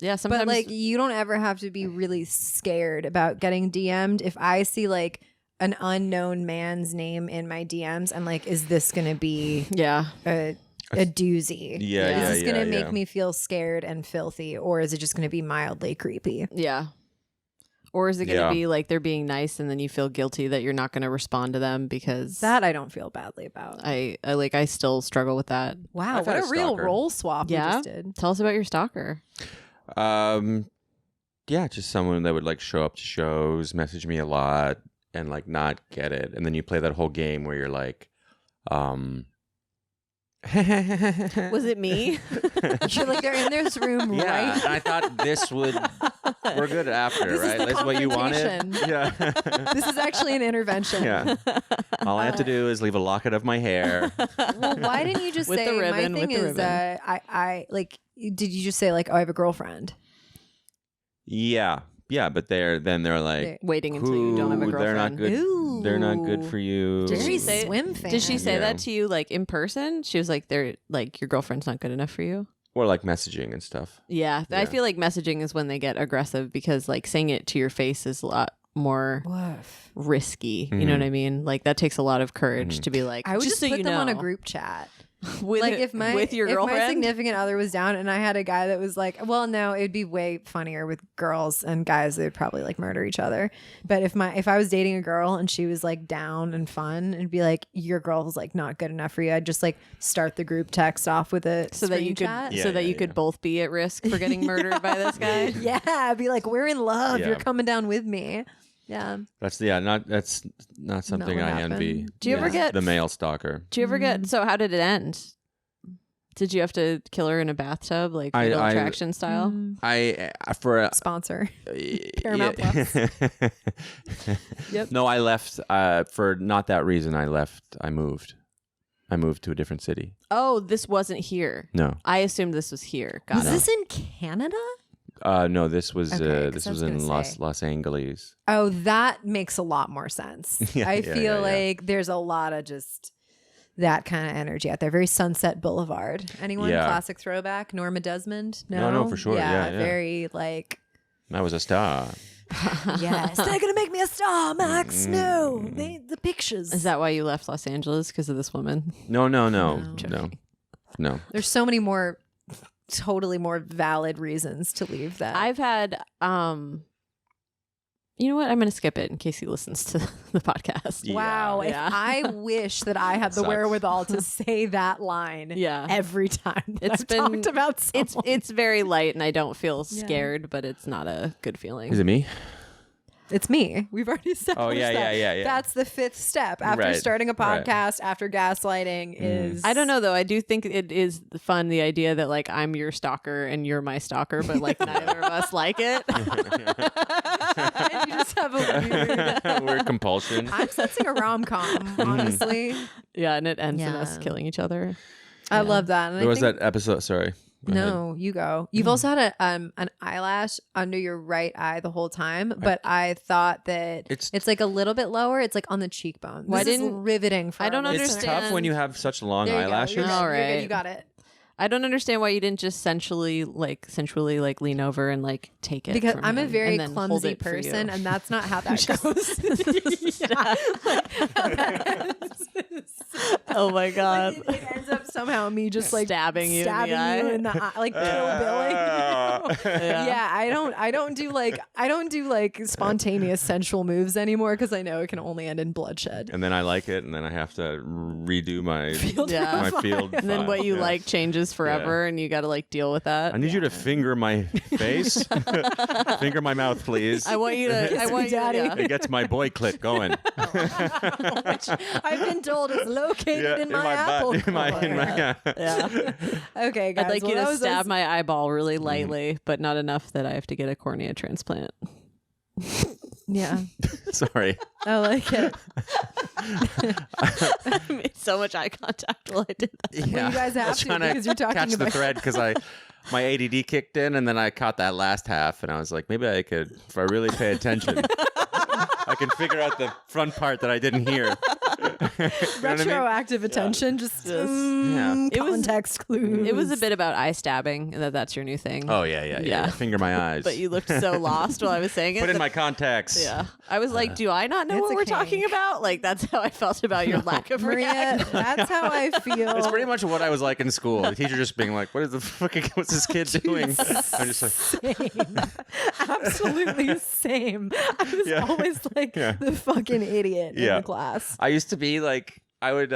Sometimes, but like, you don't ever have to be really scared about getting DM'd. If I see like an unknown man's name in my DMs, I'm like, is this gonna be a doozy? Is this gonna make me feel scared and filthy, or is it just gonna be mildly creepy? Yeah. Or is it going to be like they're being nice and then you feel guilty that you're not going to respond to them because... That I don't feel badly about. I still struggle with that. Wow, what a real role swap we just did. Tell us about your stalker. Just someone that would like show up to shows, message me a lot, and like not get it. And then you play that whole game where you're like, was it me? You're like, they're in this room, right? And I thought this would... We're good after, this right? That's what you wanted? Yeah. This is actually an intervention. Yeah. All I have to do is leave a locket of my hair. Well, why didn't you just with say, the ribbon, my thing is, I like, did you just say like, oh, I have a girlfriend? Yeah, but they're like waiting until you don't have a girlfriend. They're not good. Ooh. They're not good for you. Did she say swim fan? Did she say that to you like in person? She was like, "They're like your girlfriend's not good enough for you." Or like messaging and stuff. Yeah, I feel like messaging is when they get aggressive because like saying it to your face is a lot more risky. You know what I mean? Like that takes a lot of courage to be like. I would just so put you them know. on a group chat. with your girlfriend, if my significant other was down and I had a guy that was like, well, no, it'd be way funnier with girls and guys. They'd probably like murder each other. But if I was dating a girl and she was like down and fun, and be like, your girl was like not good enough for you, I'd just like start the group text off with a so that you could both be at risk for getting murdered by this guy. Yeah, be like, we're in love. You're coming down with me. Yeah. That's not something I envy. Do you ever get the male stalker? Do you ever get so how did it end? Did you have to kill her in a bathtub like Fatal Attraction style? I for a sponsor Paramount Plus. Yep. No, I left for not that reason. I moved to a different city. Oh, this wasn't here. No. I assumed this was here. Was this in Canada? No, this was in Los Angeles. Oh, that makes a lot more sense. I feel like there's a lot of just that kind of energy out there. Very Sunset Boulevard. Anyone? Classic throwback? Norma Desmond? No, for sure. Yeah. Very like. I was a star. Yes, they're gonna make me a star, Max. No, the pictures. Is that why you left Los Angeles? Because of this woman? No. There's so many more. Totally more valid reasons to leave that. I've had you know what? I'm going to skip it in case he listens to the podcast. Wow. Yeah. If I wish that I had the wherewithal to say that line every time it's been talked about someone. It's very light and I don't feel scared, but it's not a good feeling. Is it me? It's me. We've already established that. Yeah. That's the fifth step after starting a podcast, after gaslighting is... I don't know, though. I do think it is fun, the idea that, like, I'm your stalker and you're my stalker, but, like, neither of us like it. You just have a weird compulsion. I'm sensing a rom-com, honestly. Yeah, and it ends in us killing each other. I love that. And There was that episode, sorry. Go ahead. You go. You've also had an eyelash under your right eye the whole time, but I thought that it's like a little bit lower. It's like on the cheekbone. Why This is riveting? riveting for I don't our It's understand. tough when you have such long There you go. eyelashes. You're good. All You're good. right. You got it. I don't understand why you didn't just sensually lean over and like take it. Because from I'm a him very and then hold clumsy it for you. person, and that's not how that goes. Oh my god. It ends up somehow me just like Stabbing you in the eye. in the eye, like Kill Billing. Yeah, I don't do like spontaneous sensual moves anymore because I know it can only end in bloodshed. And then I like it, and then I have to redo my Yeah. my field. And then what you Yeah. like changes forever, and you got to like deal with that. I need you to finger my face. Finger my mouth, please. I want you to. I want you, Daddy. yeah. It gets my boy clip going. Which I've been told is located in my apple butt. In my, core. Yeah. Okay, guys. I'd like well, you that to was stab us- my eyeball really lightly, but not enough that I have to get a cornea transplant. Yeah, Sorry. I like it. I made so much eye contact while I did that. Yeah. you guys I have was to trying because you're talking catch the about- thread because my ADD kicked in, and then I caught that last half, and I was like, maybe I could, if I really pay attention, I can figure out the front part that I didn't hear. You know what I mean? Retroactive attention, just Yeah. It was- context clues. It was a bit about eye stabbing, and that's your new thing. Oh yeah. Yeah. Finger my eyes. But you looked so lost while I was saying it. Put in my contacts. Yeah. I was like, do I not know It's what a we're kink. talking about? Like, that's how I felt about your lack of Maria, reaction. that's how I feel. It's pretty much what I was like in school. The teacher just being like, what's this kid doing? I'm just like, Same. Absolutely same. I was Yeah. always like Yeah. the fucking idiot in Yeah. the class. I used to be like, I would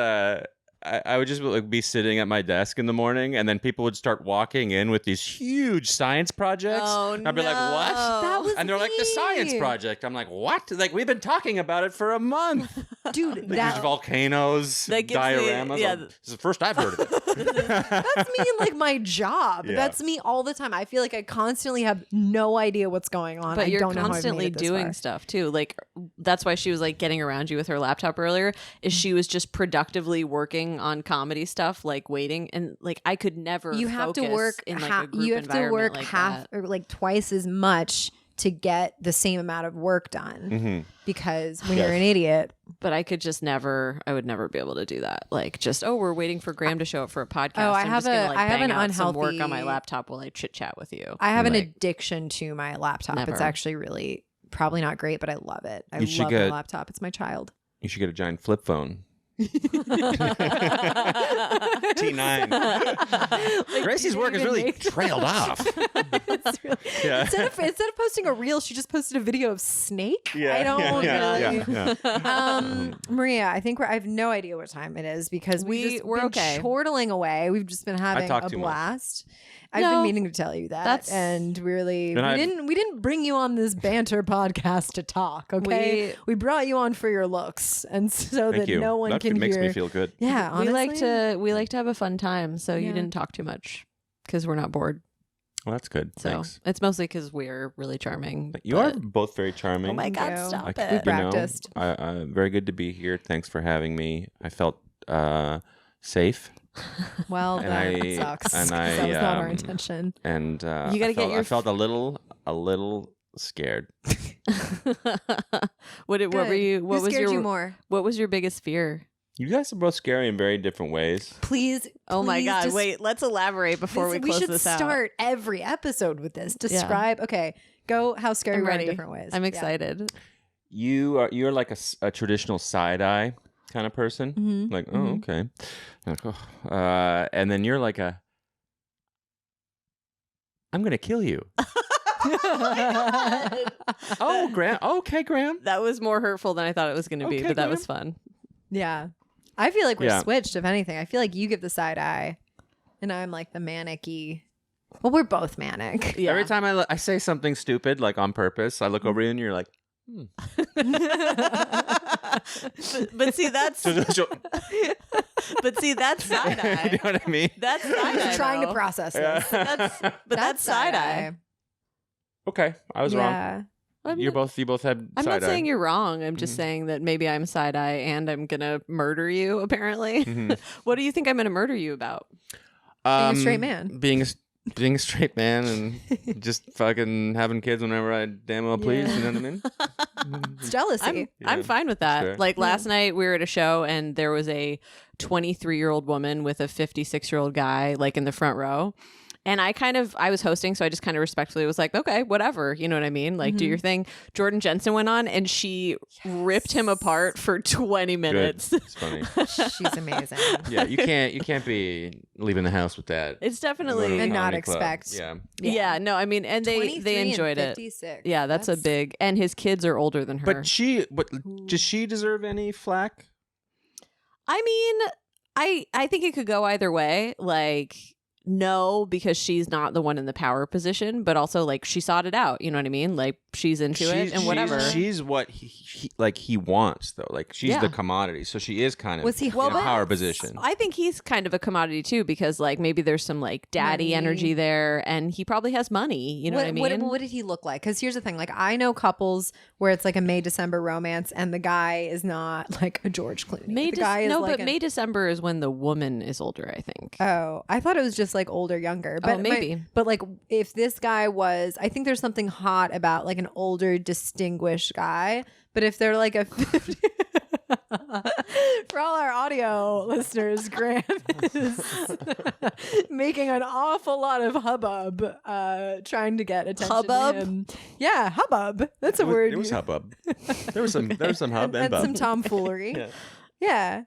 just like be sitting at my desk in the morning, and then people would start walking in with these huge science projects. Oh, I'd be like, what? That was And they're like, the science me. project. I'm like, what? Like, we've been talking about it for a month. Dude, Like, that, these volcanoes, That gives me- dioramas. yeah. This is the first I've heard of it. that's me in like my job. Yeah. That's me all the time. I feel like I constantly have no idea what's going on. But I you're don't know how I've made constantly it this doing far. stuff too. Like, that's why she was like getting around you with her laptop earlier, is she was just productively working on comedy stuff, like waiting. And like, I could never You have to focus work in like a group you have to environment work like half that. or like twice as much to get the same amount of work done Mm-hmm. because when you're an idiot, But I could just never, I would never be able to do that. Like, just, we're waiting for Graham to show up for a podcast. Oh, I I'm have just gonna, a- like, I have bang an out some work on unhealthy- my laptop while I chit chat with you. I have an Like, addiction to my laptop. It's Never. actually really probably not great, but I love it. I You should love my get- laptop. It's my child. You should get a giant flip phone. T9. Gracie's work is really trailed off. It's really, Yeah. instead of posting a reel, she just posted a video of Snake. Yeah, I don't yeah, really. yeah. Maria, I think I have no idea what time it is because we're we're okay. chortling away. We've just been having talk a too much. blast. I've No, been meaning to tell you that, that's- and really, And we didn't bring you on this banter podcast to talk. Okay, we brought you on for your looks, and so Thank that you. no one That can makes hear. me feel good. Yeah, honestly, we like to have a fun time, so Yeah. you didn't talk too much because we're not bored. Well, that's good. So Thanks. it's mostly because we're really charming. You are both very charming. Oh my Thank God, you. stop I- it. We you know, practiced. Very good to be here. Thanks for having me. I felt safe, Well, And that I- sucks. and 'cause I, that was not our um, intention. and You gotta I get felt, your I felt a little scared. what were Good. you? Who What was scared your? you more? What was your biggest fear? You guys are both scary in very different ways. Please. Oh my please God! just- Wait, let's elaborate before we close should this out. start every episode with this. Describe. Okay, go. How scary I'm we are in ready. different ways. I'm Yeah. excited. You're like a traditional side eye kind of person. Mhm. Like, oh, okay. Like, oh. And then you're like I'm gonna kill you. Oh, Graham. Okay, Graham. That was more hurtful than I thought it was going to be, Okay, but that Graham. was fun. Yeah. I feel like we're Yeah. switched, if anything. I feel like you give the side eye, and I'm like the manic-y. Well, we're both manic. Yeah. Every time I say something stupid, like on purpose, I look over you and you're like, But see, that's but see, that's side eye. You know what I mean? That's side eye. Just trying to process this. That's side eye. Okay, I was wrong. Yeah. You both had I'm side not eye. saying you're wrong. I'm just saying that maybe I'm side eye and I'm gonna murder you. Apparently, what do you think I'm gonna murder you about? Being a straight man. Being a straight man and just fucking having kids whenever I damn well please. You know what I mean? It's jealousy. I'm fine with that. Sure. Like last night we were at a show and there was a 23-year-old woman with a 56-year-old guy like in the front row. And I was hosting, so I just kind of respectfully was like, okay, whatever. You know what I mean? Like, do your thing. Jordan Jensen went on and she ripped him apart for 20 minutes. Good. It's funny. She's amazing. Yeah, you can't be leaving the house with that. It's definitely And not comedy club. expect. Yeah. Yeah, no, I mean, and they 23 and enjoyed it. 56. Yeah, that's a big, and his kids are older than her. But does she deserve any flack? I mean, I think it could go either way. Like, no, because she's not the one in the power position, but also like she sought it out. You know what I mean? Like she's into it and whatever. She's what he wants though. Like she's the commodity, so she is kind of Was he in a power position. I think he's kind of a commodity too, because like maybe there's some like daddy Money. energy there, and he probably has money. You know what I mean? What did he look like? Because here's the thing: like I know couples where it's like a May-December romance, and the guy is not like a George Clooney. But May-December is when the woman is older. I think. Oh, I thought it was just like older, younger. But maybe. But like if this guy was, I think there's something hot about like an older, distinguished guy. But if they're like a 50 for all our audio listeners, Graham is making an awful lot of hubbub trying to get attention. Hubbub? To him. Yeah, hubbub. That's a word. It was hubbub. There was some hub and and bub. some tomfoolery. Yeah.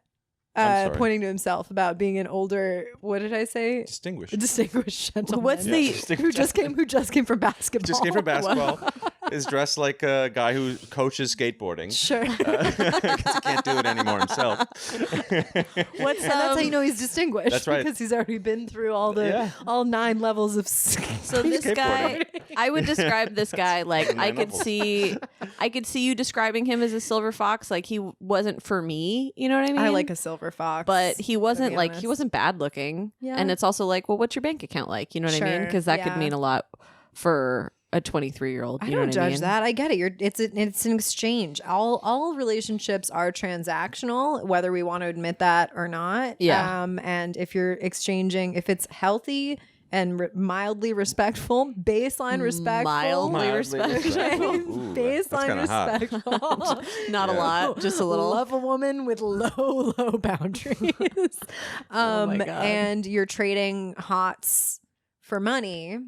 Yeah. sorry. Pointing to himself about being an older, what did I say? Distinguished. A distinguished gentleman. What's the who just came from basketball? Just came from basketball. Is dressed like a guy who coaches skateboarding. Sure. 'Cause he can't do it anymore himself. what's And that's how you know he's distinguished. That's right. Because he's already been through all 9 levels of. So this guy, I would describe this guy like I could see you describing him as a silver fox. Like he wasn't for me. You know what I mean? I like a silver fox, but he wasn't be like honest. he wasn't bad looking. Yeah. And it's also like, well, what's your bank account like? You know what I mean? Sure, Because that could yeah. mean a lot for a 23-year-old. I You know don't what judge I mean? that. I get it. It's an exchange. All relationships are transactional, whether we want to admit that or not. Yeah. And if you're exchanging, if it's healthy and mildly respectful, baseline respectful, Mildly respectful. Ooh, that's baseline kinda hot. respectful. Not a lot, just a little. Love a woman with low boundaries. Oh my God. And you're trading hots for money.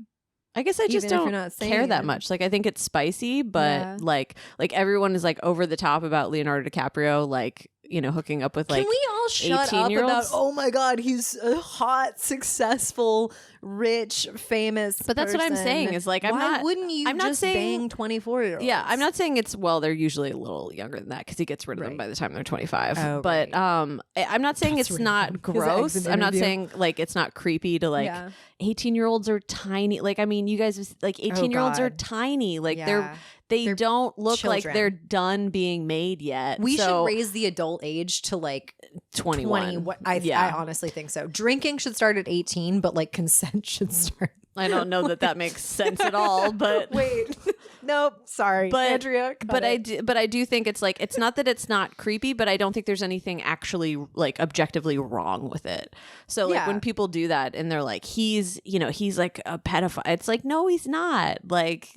I guess I just Even if don't you're not care saying that it. much. Like I think it's spicy, but Yeah. like everyone is like over the top about Leonardo DiCaprio, like, you know, hooking up with like Can we all shut up about, 18-year-olds? oh my God, he's a hot, successful, rich, famous But that's what I'm person. saying is like Why wouldn't you I'm not just saying bang 24-year-olds? Yeah, I'm not saying it's they're usually a little younger than that because he gets rid of them Right. by the time they're 25. Oh, but right. I'm not saying That's it's random. not His gross. exit I'm not interview. saying like it's not creepy to like Yeah. 18-year-olds are tiny. Like I mean, you guys like 18-year-olds are God. tiny. Like Yeah. they They're don't look like children. they're done being made yet. We So, should raise the adult age to like 21. I honestly think so. Drinking should start at 18, but like consent should start. I don't know that makes sense at all, but Wait, nope. Sorry, But- Andrea. cut but it. I do think it's like it's not that it's not creepy, but I don't think there's anything actually like objectively wrong with it. So like Yeah. when people do that and they're like he's like a pedophile, it's like no, he's not. Like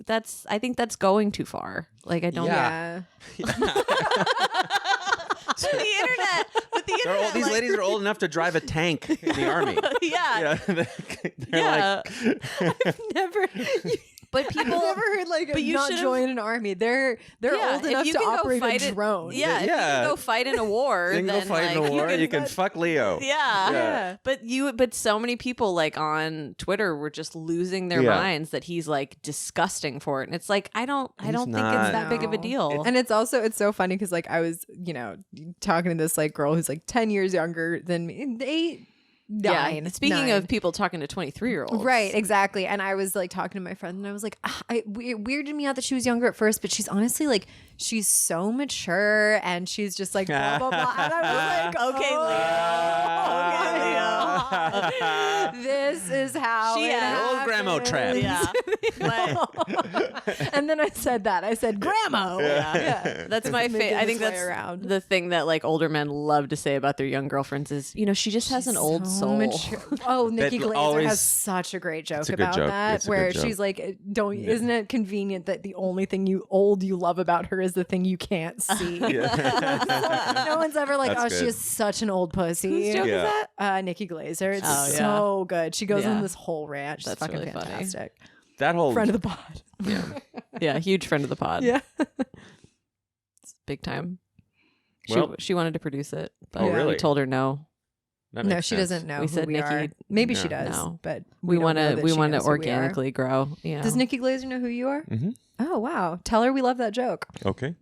I think that's going too far. Like I don't. Yeah. The internet. But the internet. These like- ladies are old enough to drive a tank in the army. Yeah. They're Yeah. like, Never. But people. I've never heard like but you not should've- join an army. They're Yeah, old if enough you to can go operate fight a it- drone. Yeah, if you Yeah. can go fight in a war, you can then go fight like, in a war. You can that- fuck Leo. Yeah. Yeah. But so many people like on Twitter were just losing their Yeah. minds that he's like disgusting for it. And it's like I don't think it's not. that big of a No. deal. And it's so funny because like I was, talking to this like girl who's like 10 years younger than me. 9. Speaking 9. of people talking to 23-year-olds. Right, exactly. And I was like talking to my friend and I was like, it weirded me out that she was younger at first, but she's honestly like, she's so mature and she's just like, blah, blah, blah. And I was like, Okay, Leo. This is how She it had happens. old grandma trap. And then I said that. I said, grandma. Yeah. That's my Making I think its way that's around. the thing that like older men love to say about their young girlfriends is, she just has an old So soul. mature. Oh, Nikki That Glaser always- has such a great joke a good about joke. that, It's a where good joke. she's like, isn't it convenient that the only thing you love about her is the thing you can't see? No one's ever like, That's she good. is such an old pussy. Whose joke Yeah. is that? Nikki Glaser. It's Oh, yeah. so good. She goes Yeah. on this whole rant. She's That's fucking really funny. fantastic. That whole Friend of the pod. yeah. Yeah, huge friend of the pod. Yeah. It's big time. Well- She wanted to produce it, but Oh, really? we told her no. That No, makes she sense. doesn't know We who said we Nikki- are. Maybe she No. does, No. but We don't want know to that we she want to knows who we are. organically grow. Does Nikki Glaser know who you are? Mhm. Oh wow! Tell her we love that joke. Okay.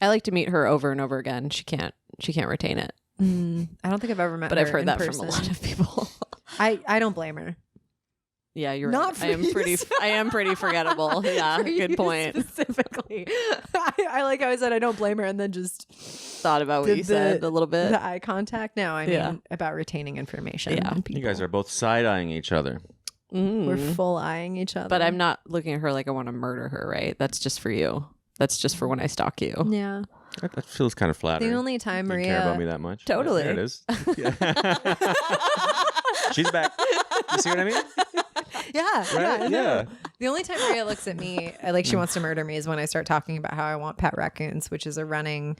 I like to meet her over and over again. She can't retain it. I don't think I've ever met But her I've heard in that person. from a lot of people. I don't blame her. Yeah, you're Not right. for I am you pretty forgettable. Yeah, For good you point. Specifically, I like how I said I don't blame her, and then just Thought about what did you said a little bit. the eye contact. No, I mean Yeah. about retaining information. Yeah. on You people. guys are both side-eyeing each other. We're full eyeing each other. But I'm not looking at her like I want to murder her, right? That's just for you. That's just for when I stalk you. Yeah. That feels kind of flattering. The only time You Maria care about me that much? Totally. There it is. Yeah. She's back. You see what I mean? Yeah. Right? I know. Yeah. The only time Maria looks at me like she wants to murder me is when I start talking about how I want pet raccoons, which is a running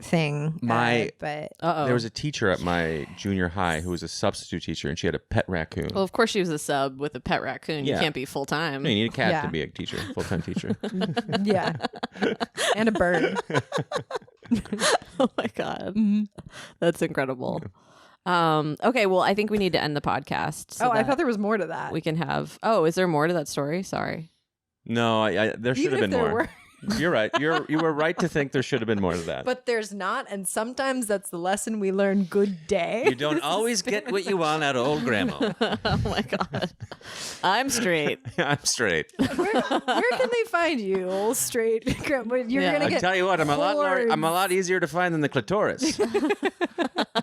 thing. But Uh-oh. There was a teacher at my junior high who was a substitute teacher, and she had a pet raccoon. Well, of course she was a sub with a pet raccoon. You Yeah. can't be full time. You need a cat Yeah. to be a teacher, full-time teacher. yeah, and a bird. Oh my god, that's incredible. Okay, well, I think we need to end the podcast. So I that thought there was more to that. we can have. Oh, is there more to that story? Sorry. No, there should Even have if been there more. were. You're right. You were right to think there should have been more to that. But there's not, and sometimes that's the lesson we learn. Good day. You don't always get what you want out of old grandma. Oh my god, I'm straight. I'm straight. Where can they find you, old straight? You're Yeah. gonna I get. tell you what, I'm a hordes. lot easier to find than the clitoris.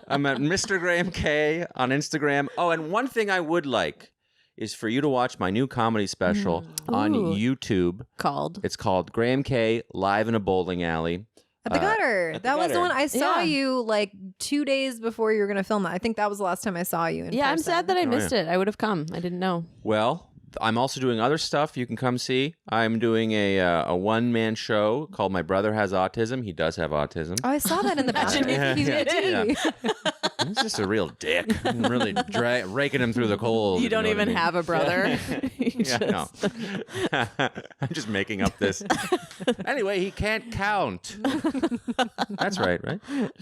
I'm at Mr. Graham K on Instagram. Oh, and one thing I would like is for you to watch my new comedy special on Ooh. YouTube. Called. It's called Graham K Live in a Bowling Alley. At the gutter. at the That was the gutter. one I saw Yeah. you like 2 days before you were gonna film that. I think that was the last time I saw you. In Yeah, I'm person. sad that I Oh, missed it. I would have come. I didn't know. Well, I'm also doing other stuff you can come see. I'm doing a one-man show called My Brother Has Autism. He does have autism. Oh, I saw that in the Imagine bathroom. if He's you a did. tea. He's just a real dick. I'm really raking him through the coals. You don't know what I even mean? have a brother. You Yeah, just- no. I'm just making up this. Anyway, he can't count. That's right?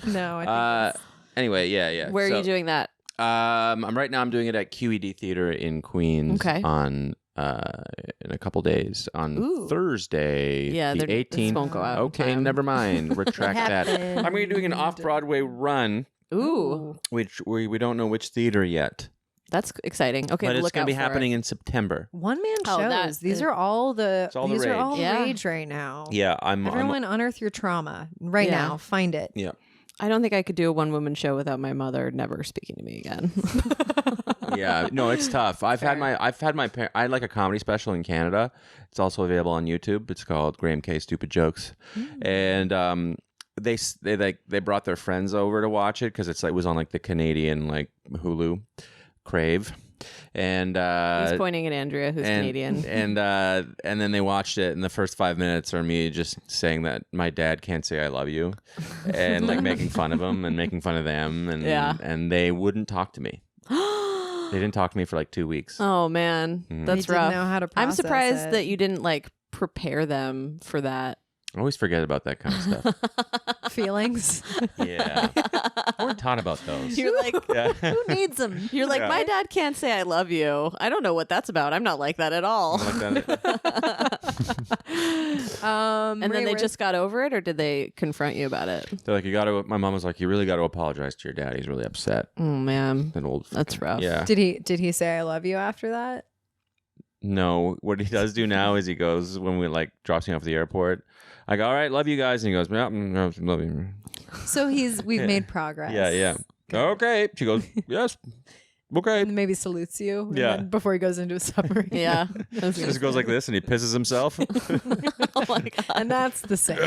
No, I think Anyway, yeah. Where are So, you doing that? I'm doing it at QED Theater in Queens Okay. on in a couple days on Ooh. Thursday, Yeah, the this 18th. won't go out in Okay, time. never mind. Retract that. I'm going to be doing an off-Broadway run, Ooh, which we don't know which theater yet, that's exciting. Okay, but it's look going out to be for happening it. in September. one man Oh, shows. that- These are all the. It's all the these are rage. all the Yeah. rage right now. Yeah, I'm Everyone unearth your trauma right Yeah. now. Find it. yeah. I don't think I could do a one-woman show without my mother never speaking to me again. Yeah, no, it's tough. I had I like a comedy special in Canada. It's also available on YouTube. It's called Graham K Stupid Jokes, and they brought their friends over to watch it because it was on like the Canadian like Hulu, Crave, and He's pointing at Andrea, who's Canadian. and then they watched it, and the first 5 minutes are me just saying that my dad can't say I love you, and like making fun of him and making fun of them, and Yeah. and they wouldn't talk to me. They didn't talk to me for like 2 weeks. Oh man, Mhm. that's They didn't rough. know how to I'm process surprised it. that you didn't like prepare them for that. I always forget about that kind of stuff. Feelings. Yeah. We're taught about those. You're like, Yeah. Who needs them? you're like, my dad can't say I love you. I don't know what that's about. I'm not like that at all. Like that. And then Maria, they just got over it, or did they confront you about it? They're like, my mom was like, you really got to apologize to your dad. He's really upset. Oh man, An old. that's rough. Yeah. Did he say I love you after that? No, what he does do now is he goes when we like drops me off at the airport. I go, all right, love you guys, and he goes, yeah, love you. So we've made progress. Yeah. Okay. She goes, yes. Okay. And maybe salutes you. And Yeah. then before he goes into a submarine. Yeah. He just goes like this, and he pisses himself. Oh my god. And that's the same.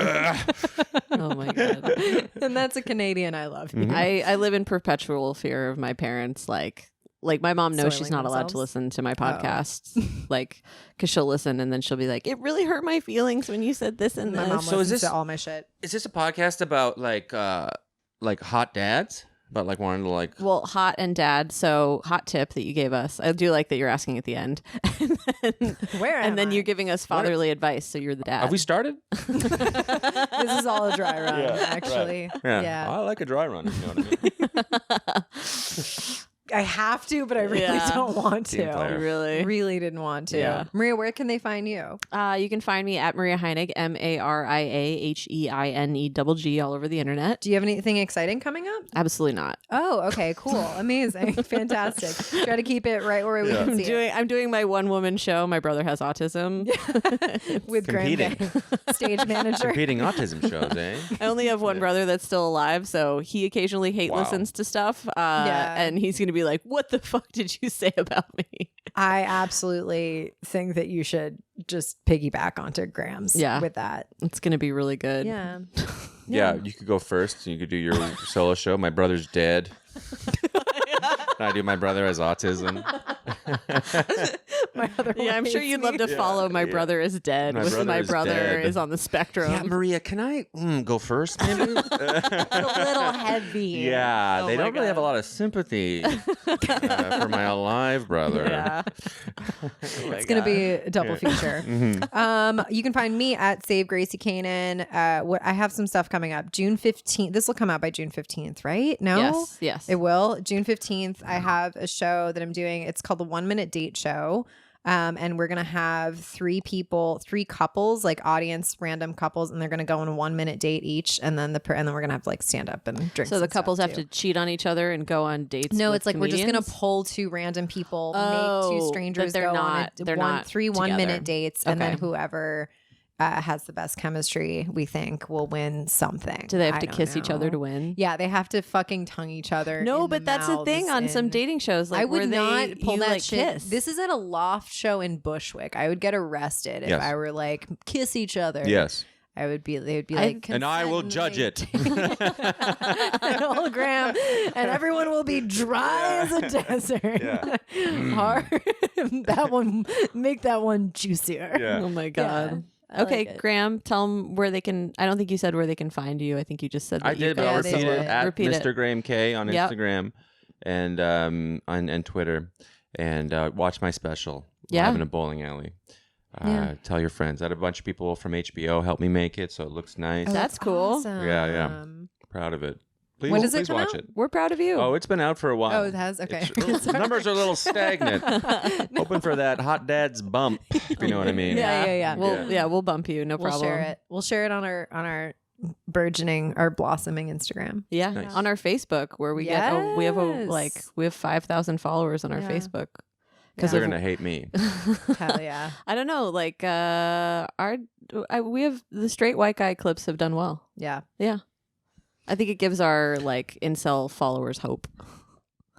Oh my god. And that's a Canadian I love you. I live in perpetual fear of my parents like my mom knows she's Soiling not allowed to themselves? listen to my podcasts, like, because she'll listen and then she'll be like, it really hurt my feelings when you said this and My this. mom So is listens this- to all my shit. Is this a podcast about like hot dads? About like wanting to like. Well, hot and dad. So hot tip that you gave us. I do like that you're asking at the end. Where am And then I? you're giving us fatherly advice. So you're the dad. Have we started? This is all a dry run, Yeah, actually. Yeah. Yeah. I like a dry run. If you know what I mean. I have to, but I really Yeah. don't want Team to. player. Really? Really didn't want to. Yeah. Maria, where can they find you? You can find me at Maria Heinegg, MariaHeinegg, all over the internet. Do you have anything exciting coming up? Absolutely not. Oh, okay, cool. Amazing. Fantastic. Try to keep it right where we can see it. I'm doing my one woman show. My brother has autism. With Graham Competing. Gang, stage manager. Competing autism shows, eh? I only have one brother that's still alive, so he occasionally hate Wow. listens to stuff. Yeah. And he's gonna be like, "What the fuck did you say about me?" I absolutely think that you should just piggyback onto Graham's Yeah. with that. It's gonna be really good. Yeah. Yeah, you could go first. You could do your solo show. My brother's dead. I do. My brother has autism. My other Yeah, I'm one sure hates you'd me. love to follow "My Brother Is Dead" My with brother "My is Brother dead. Is on the Spectrum." Yeah, Maria, can I go first? Maybe. It's a little heavy. Yeah, Oh they my don't really have a God. lot of sympathy for my alive brother. Yeah. It's going to be a double feature. You can find me at Save Gracie Canaan. I have some stuff coming up. June 15th. This will come out by June 15th, right? No? Yes. It will. June 15th, I have a show that I'm doing. It's called the 1 Minute Date Show. And we're going to have three couples, like audience, random couples, and they're going to go on a 1 minute date each. And then and then we're going to have like stand up and drink. So the couples have to cheat on each other and go on dates. No, with it's like we're just comedians? gonna pull two random people, make Oh, two but strangers they're go not- on they're not three together. 1 minute dates, and then Okay. whoever has the best chemistry, we think, will win something. Do they have I to don't kiss each other know. to win? Yeah, they have to fucking tongue each other. No, in but that's the thing mouths on some and- dating shows. Like, I would where not they, pull you, that like, shit. Kiss. This is at a loft show in Bushwick. I would get arrested if Yes. I were like kiss each other. Yes. I would be. They would be like, And I will judge it. hologram, and everyone will be dry as a desert. Yeah. Hard. That one, make that one juicier. Yeah. Oh my god. I Okay, like it. Graham, tell them where they can. I don't think you said where they can find you. I think you just said that I you've did, but got I'll Yeah, they repeat it did. at Repeat Mr. it. Graham K on Yep. Instagram and Twitter, and watch my special Yeah. live in a bowling alley. Yeah. Tell your friends. I had a bunch of people from HBO help me make it, so it looks nice. Oh, That's cool. Yeah. Proud of it. Please, When does it please come watch out? it. We're proud of you. Oh, it's been out for a while. Oh, it has? Okay. The numbers are a little stagnant. Hoping for that hot dad's bump, if you know what I mean. Yeah. We'll bump you. No We'll problem. share it. We'll share it on our burgeoning, our blossoming Instagram. Yeah, Nice. on our Facebook where we Yes. we have 5,000 followers on our Yeah. Facebook. Because Yeah. they're gonna hate me. Hell yeah. I don't know, like we have the straight white guy clips have done well. Yeah. Yeah, I think it gives our like incel followers hope.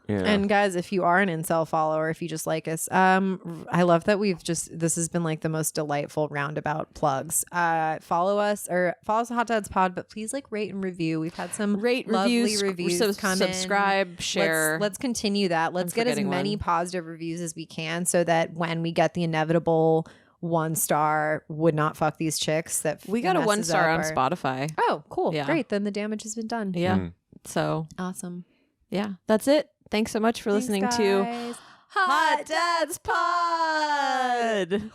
Yeah. And guys, if you are an incel follower, if you just like us, I love that this has been like the most delightful roundabout plugs. Follow us at Hot Dads Pod, but please like rate and review. We've had some lovely reviews come in. subscribe, share. Let's continue that. Let's I'm get as forgetting many one. positive reviews as we can, so that when we get the inevitable 1 star, would not fuck these chicks. That We got a 1 messes star up on our- Spotify. Oh, cool! Yeah. Great. Then the damage has been done. Yeah, Mm. so Awesome. yeah, that's it. Thanks so much for listening Thanks, to guys. Hot Dads Pod.